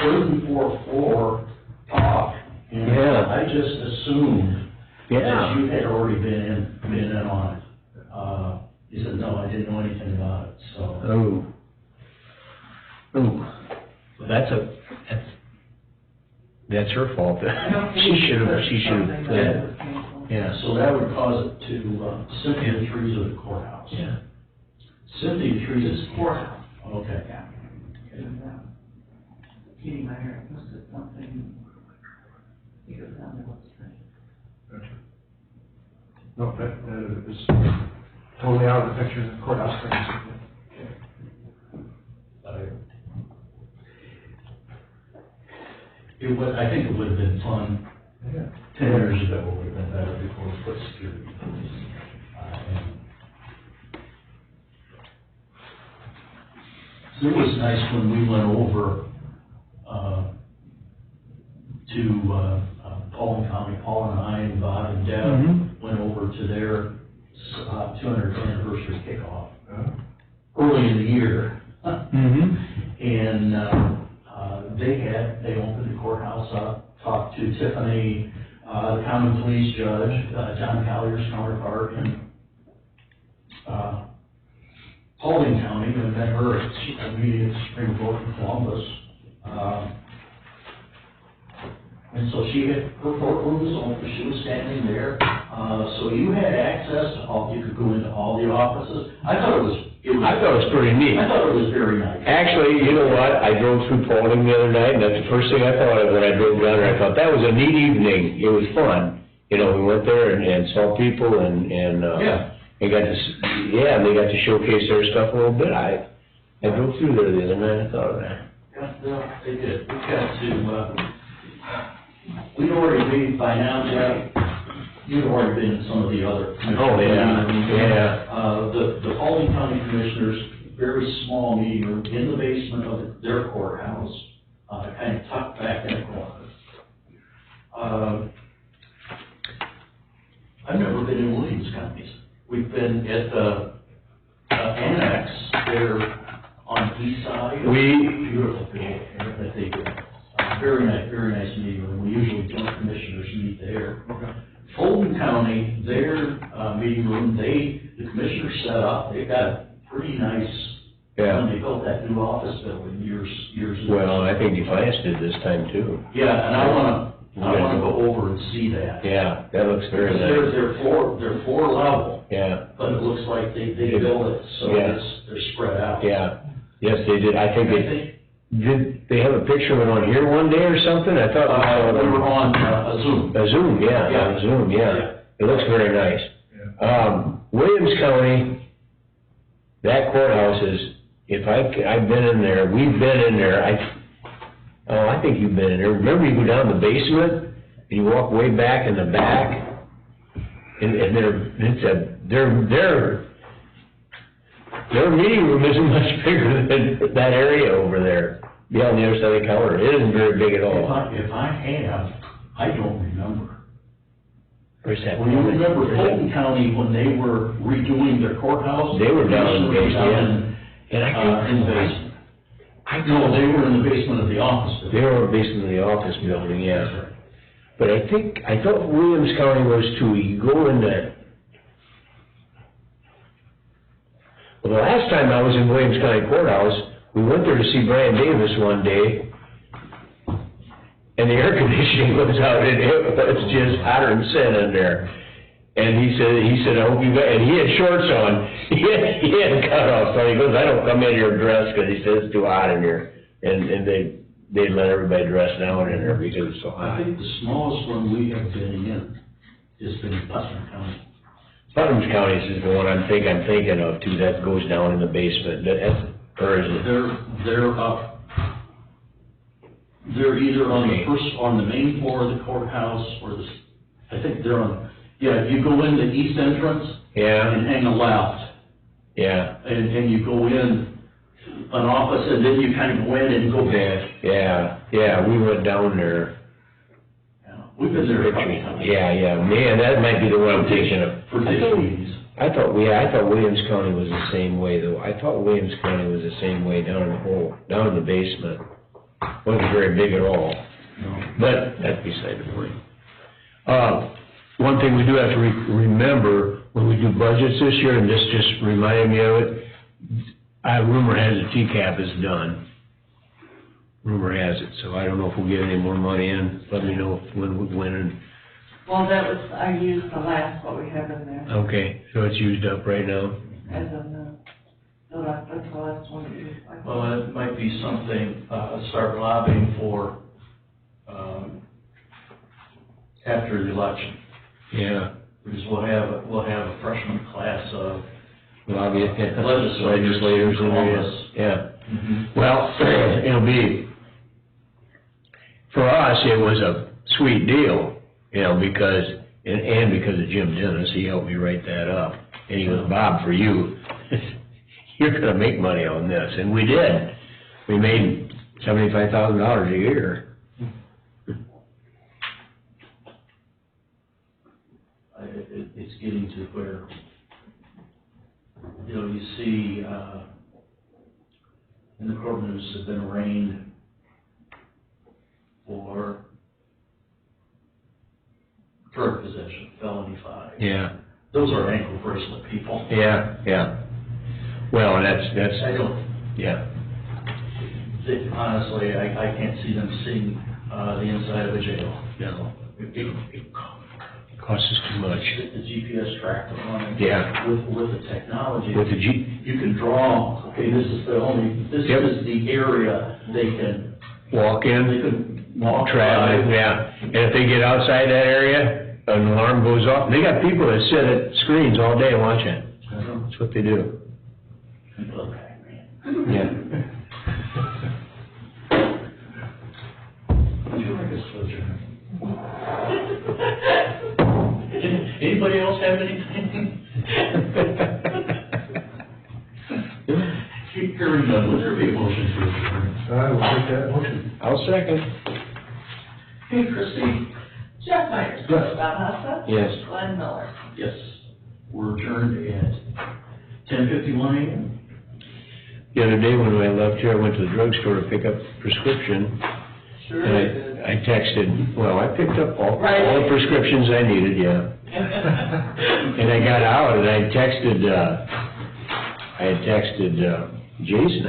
3rd and 4th floor talk, and Yeah. I just assumed Yeah. that you had already been in on it. He said, no, I didn't know anything about it, so. Oh. Oh. That's her fault. She should have, yeah. So that would cause it to, Symphony of Trees of the courthouse. Yeah. Symphony of Trees is Courthouse. Okay. Yeah. And, Katie Meyer posted something, I think it was on the website. no, that is totally out of the picture, the courthouse things. I think it would have been fun Yeah. 10 years ago, it would have been better before we put security. So it was nice when we went over, to, Paulding County, Paul and I and Bob and Deb Mhm. went over to their, 200th anniversary kickoff Uh, early in the year. Mm-hmm. And, they opened the courthouse up, talked to Tiffany, the common police judge, John Collier's counterpart in, Paulding County, and met her at a meeting at the Supreme Court in Columbus. And so she had, her courtroom was open, she was standing there, so you had access to you could go into all the offices. I thought it was pretty neat. I thought it was very nice. Actually, you know what, I drove through Paulding the other night, and that's the first thing I thought of when I drove down there. I thought, that was a neat evening, it was fun. You know, we went there and saw people and Yeah. they got to showcase their stuff a little bit. I drove through there the other night, I thought of that. Yeah, they did. We've got to, we'd already been, by now, Jeff, you've already been in some of the other. Oh, yeah, yeah. The Paulding County Commissioners, very small meeting room in the basement of their courthouse, kind of tucked back in a corner. I've never been in Williams counties. We've been at the annex there on the east side. Beautiful building that they do. Very nice meeting room. We usually joint commissioners meet there. Fulton County, their meeting room, the commissioners set up, they've got pretty nice, when they built that new office building years ago. Well, I think Defiance did this time too. Yeah, and I wanna go over and see that. Yeah, that looks very Because nice. they're floor level, Yeah, but it looks like they built it, so Yeah. they're spread out. yeah. Yes, they did. I think did they have a picture of it on here one day or something? I thought. We were on a Zoom. A Zoom, yeah, Yeah. on Zoom, yeah. It looks very nice. Williams County, that courthouse is, I've been in there, we've been in there, I think you've been in there. Remember you go down the basement, and you walk way back in the back, and their meeting room isn't much bigger than that area over there, beyond the other side of the counter. It isn't very big at all. If I have, I don't remember. Where's that? When you remember Fulton County, when they were redoing their courthouse? They were down in the basement. In the basement. No, they were in the basement of the office building. They were in the basement of the office building, yeah. But I thought Williams County was too. You go in that. Well, the last time I was in Williams County Courthouse, we went there to see Brian Davis one day, and the air conditioning was out, and it was just hotter than sin in there. And he said, I hope you got, and he had shorts on. He had cutoffs on. He goes, I don't come in here dressed, because he says it's too hot in here. And they let everybody dress down in there because it's so hot. I think the smallest one we have been in has been Putnam County. Putnam County is the one I'm thinking of too, that goes down in the basement. Or is it? They're up. They're either on the main floor of the courthouse, or I think they're on, you go in the east entrance. Yeah. And hang a left. Yeah. And you go in an office, and then you kind of go in and go back. Yeah, we went down there. We've been there a couple times. Yeah, man, that might be the one I'm thinking of. For meetings. I thought Williams County was the same way though. I thought Williams County was the same way down in the basement. Wasn't very big at all. No. But that's beside the point. One thing we do have to remember when we do budgets this year, and this just reminded me of it, rumor has it TCAP is done. Rumor has it, so I don't know if we'll get any more money in. Let me know when and. Well, I used the last, what we have in there, Okay, so it's used up right now? as of that's the last one we used. Well, it might be something, start lobbying for, after the election. Yeah. Because we'll have a freshman class of Legislators in there, yeah. Mm-hmm. Well, it'll be, for us, it was a sweet deal, because, and because of Jim Dennis, he helped me write that up. And he goes, Bob, for you, you're gonna make money on this, and we did. We made $75,000 a year. It's getting to where, you see, in the courtrooms have been arraigned for drug possession, felony 5. Yeah. Those are ankle bracelet people. Yeah. Well, and that's. I don't. Yeah. Honestly, I can't see them seeing the inside of a jail. No. It Costs us too much. The GPS tracker on it. Yeah. With the technology. With the You can draw, okay, this is the area they can. Walk in. They can walk. Traveling, by. yeah. And if they get outside that area, an alarm goes off. They got people that sit at screens all day watching. That's what they do. People are Pac-Man. Yeah. Would you like a switcher? Anybody else have anything? Hearing none, would there be a motion to adjourn? I will take that motion. I'll second. Hey, Christie? Jeff Myers. Yes. Bob Hossa. Yes. Glenn Miller. Yes. We're adjourned at 10:51 a.m. The other day when I left here, I went to the drugstore to pick up prescription. Sure And did. I texted, well, I picked up all the prescriptions I needed, yeah. And I got out and I had texted Jason.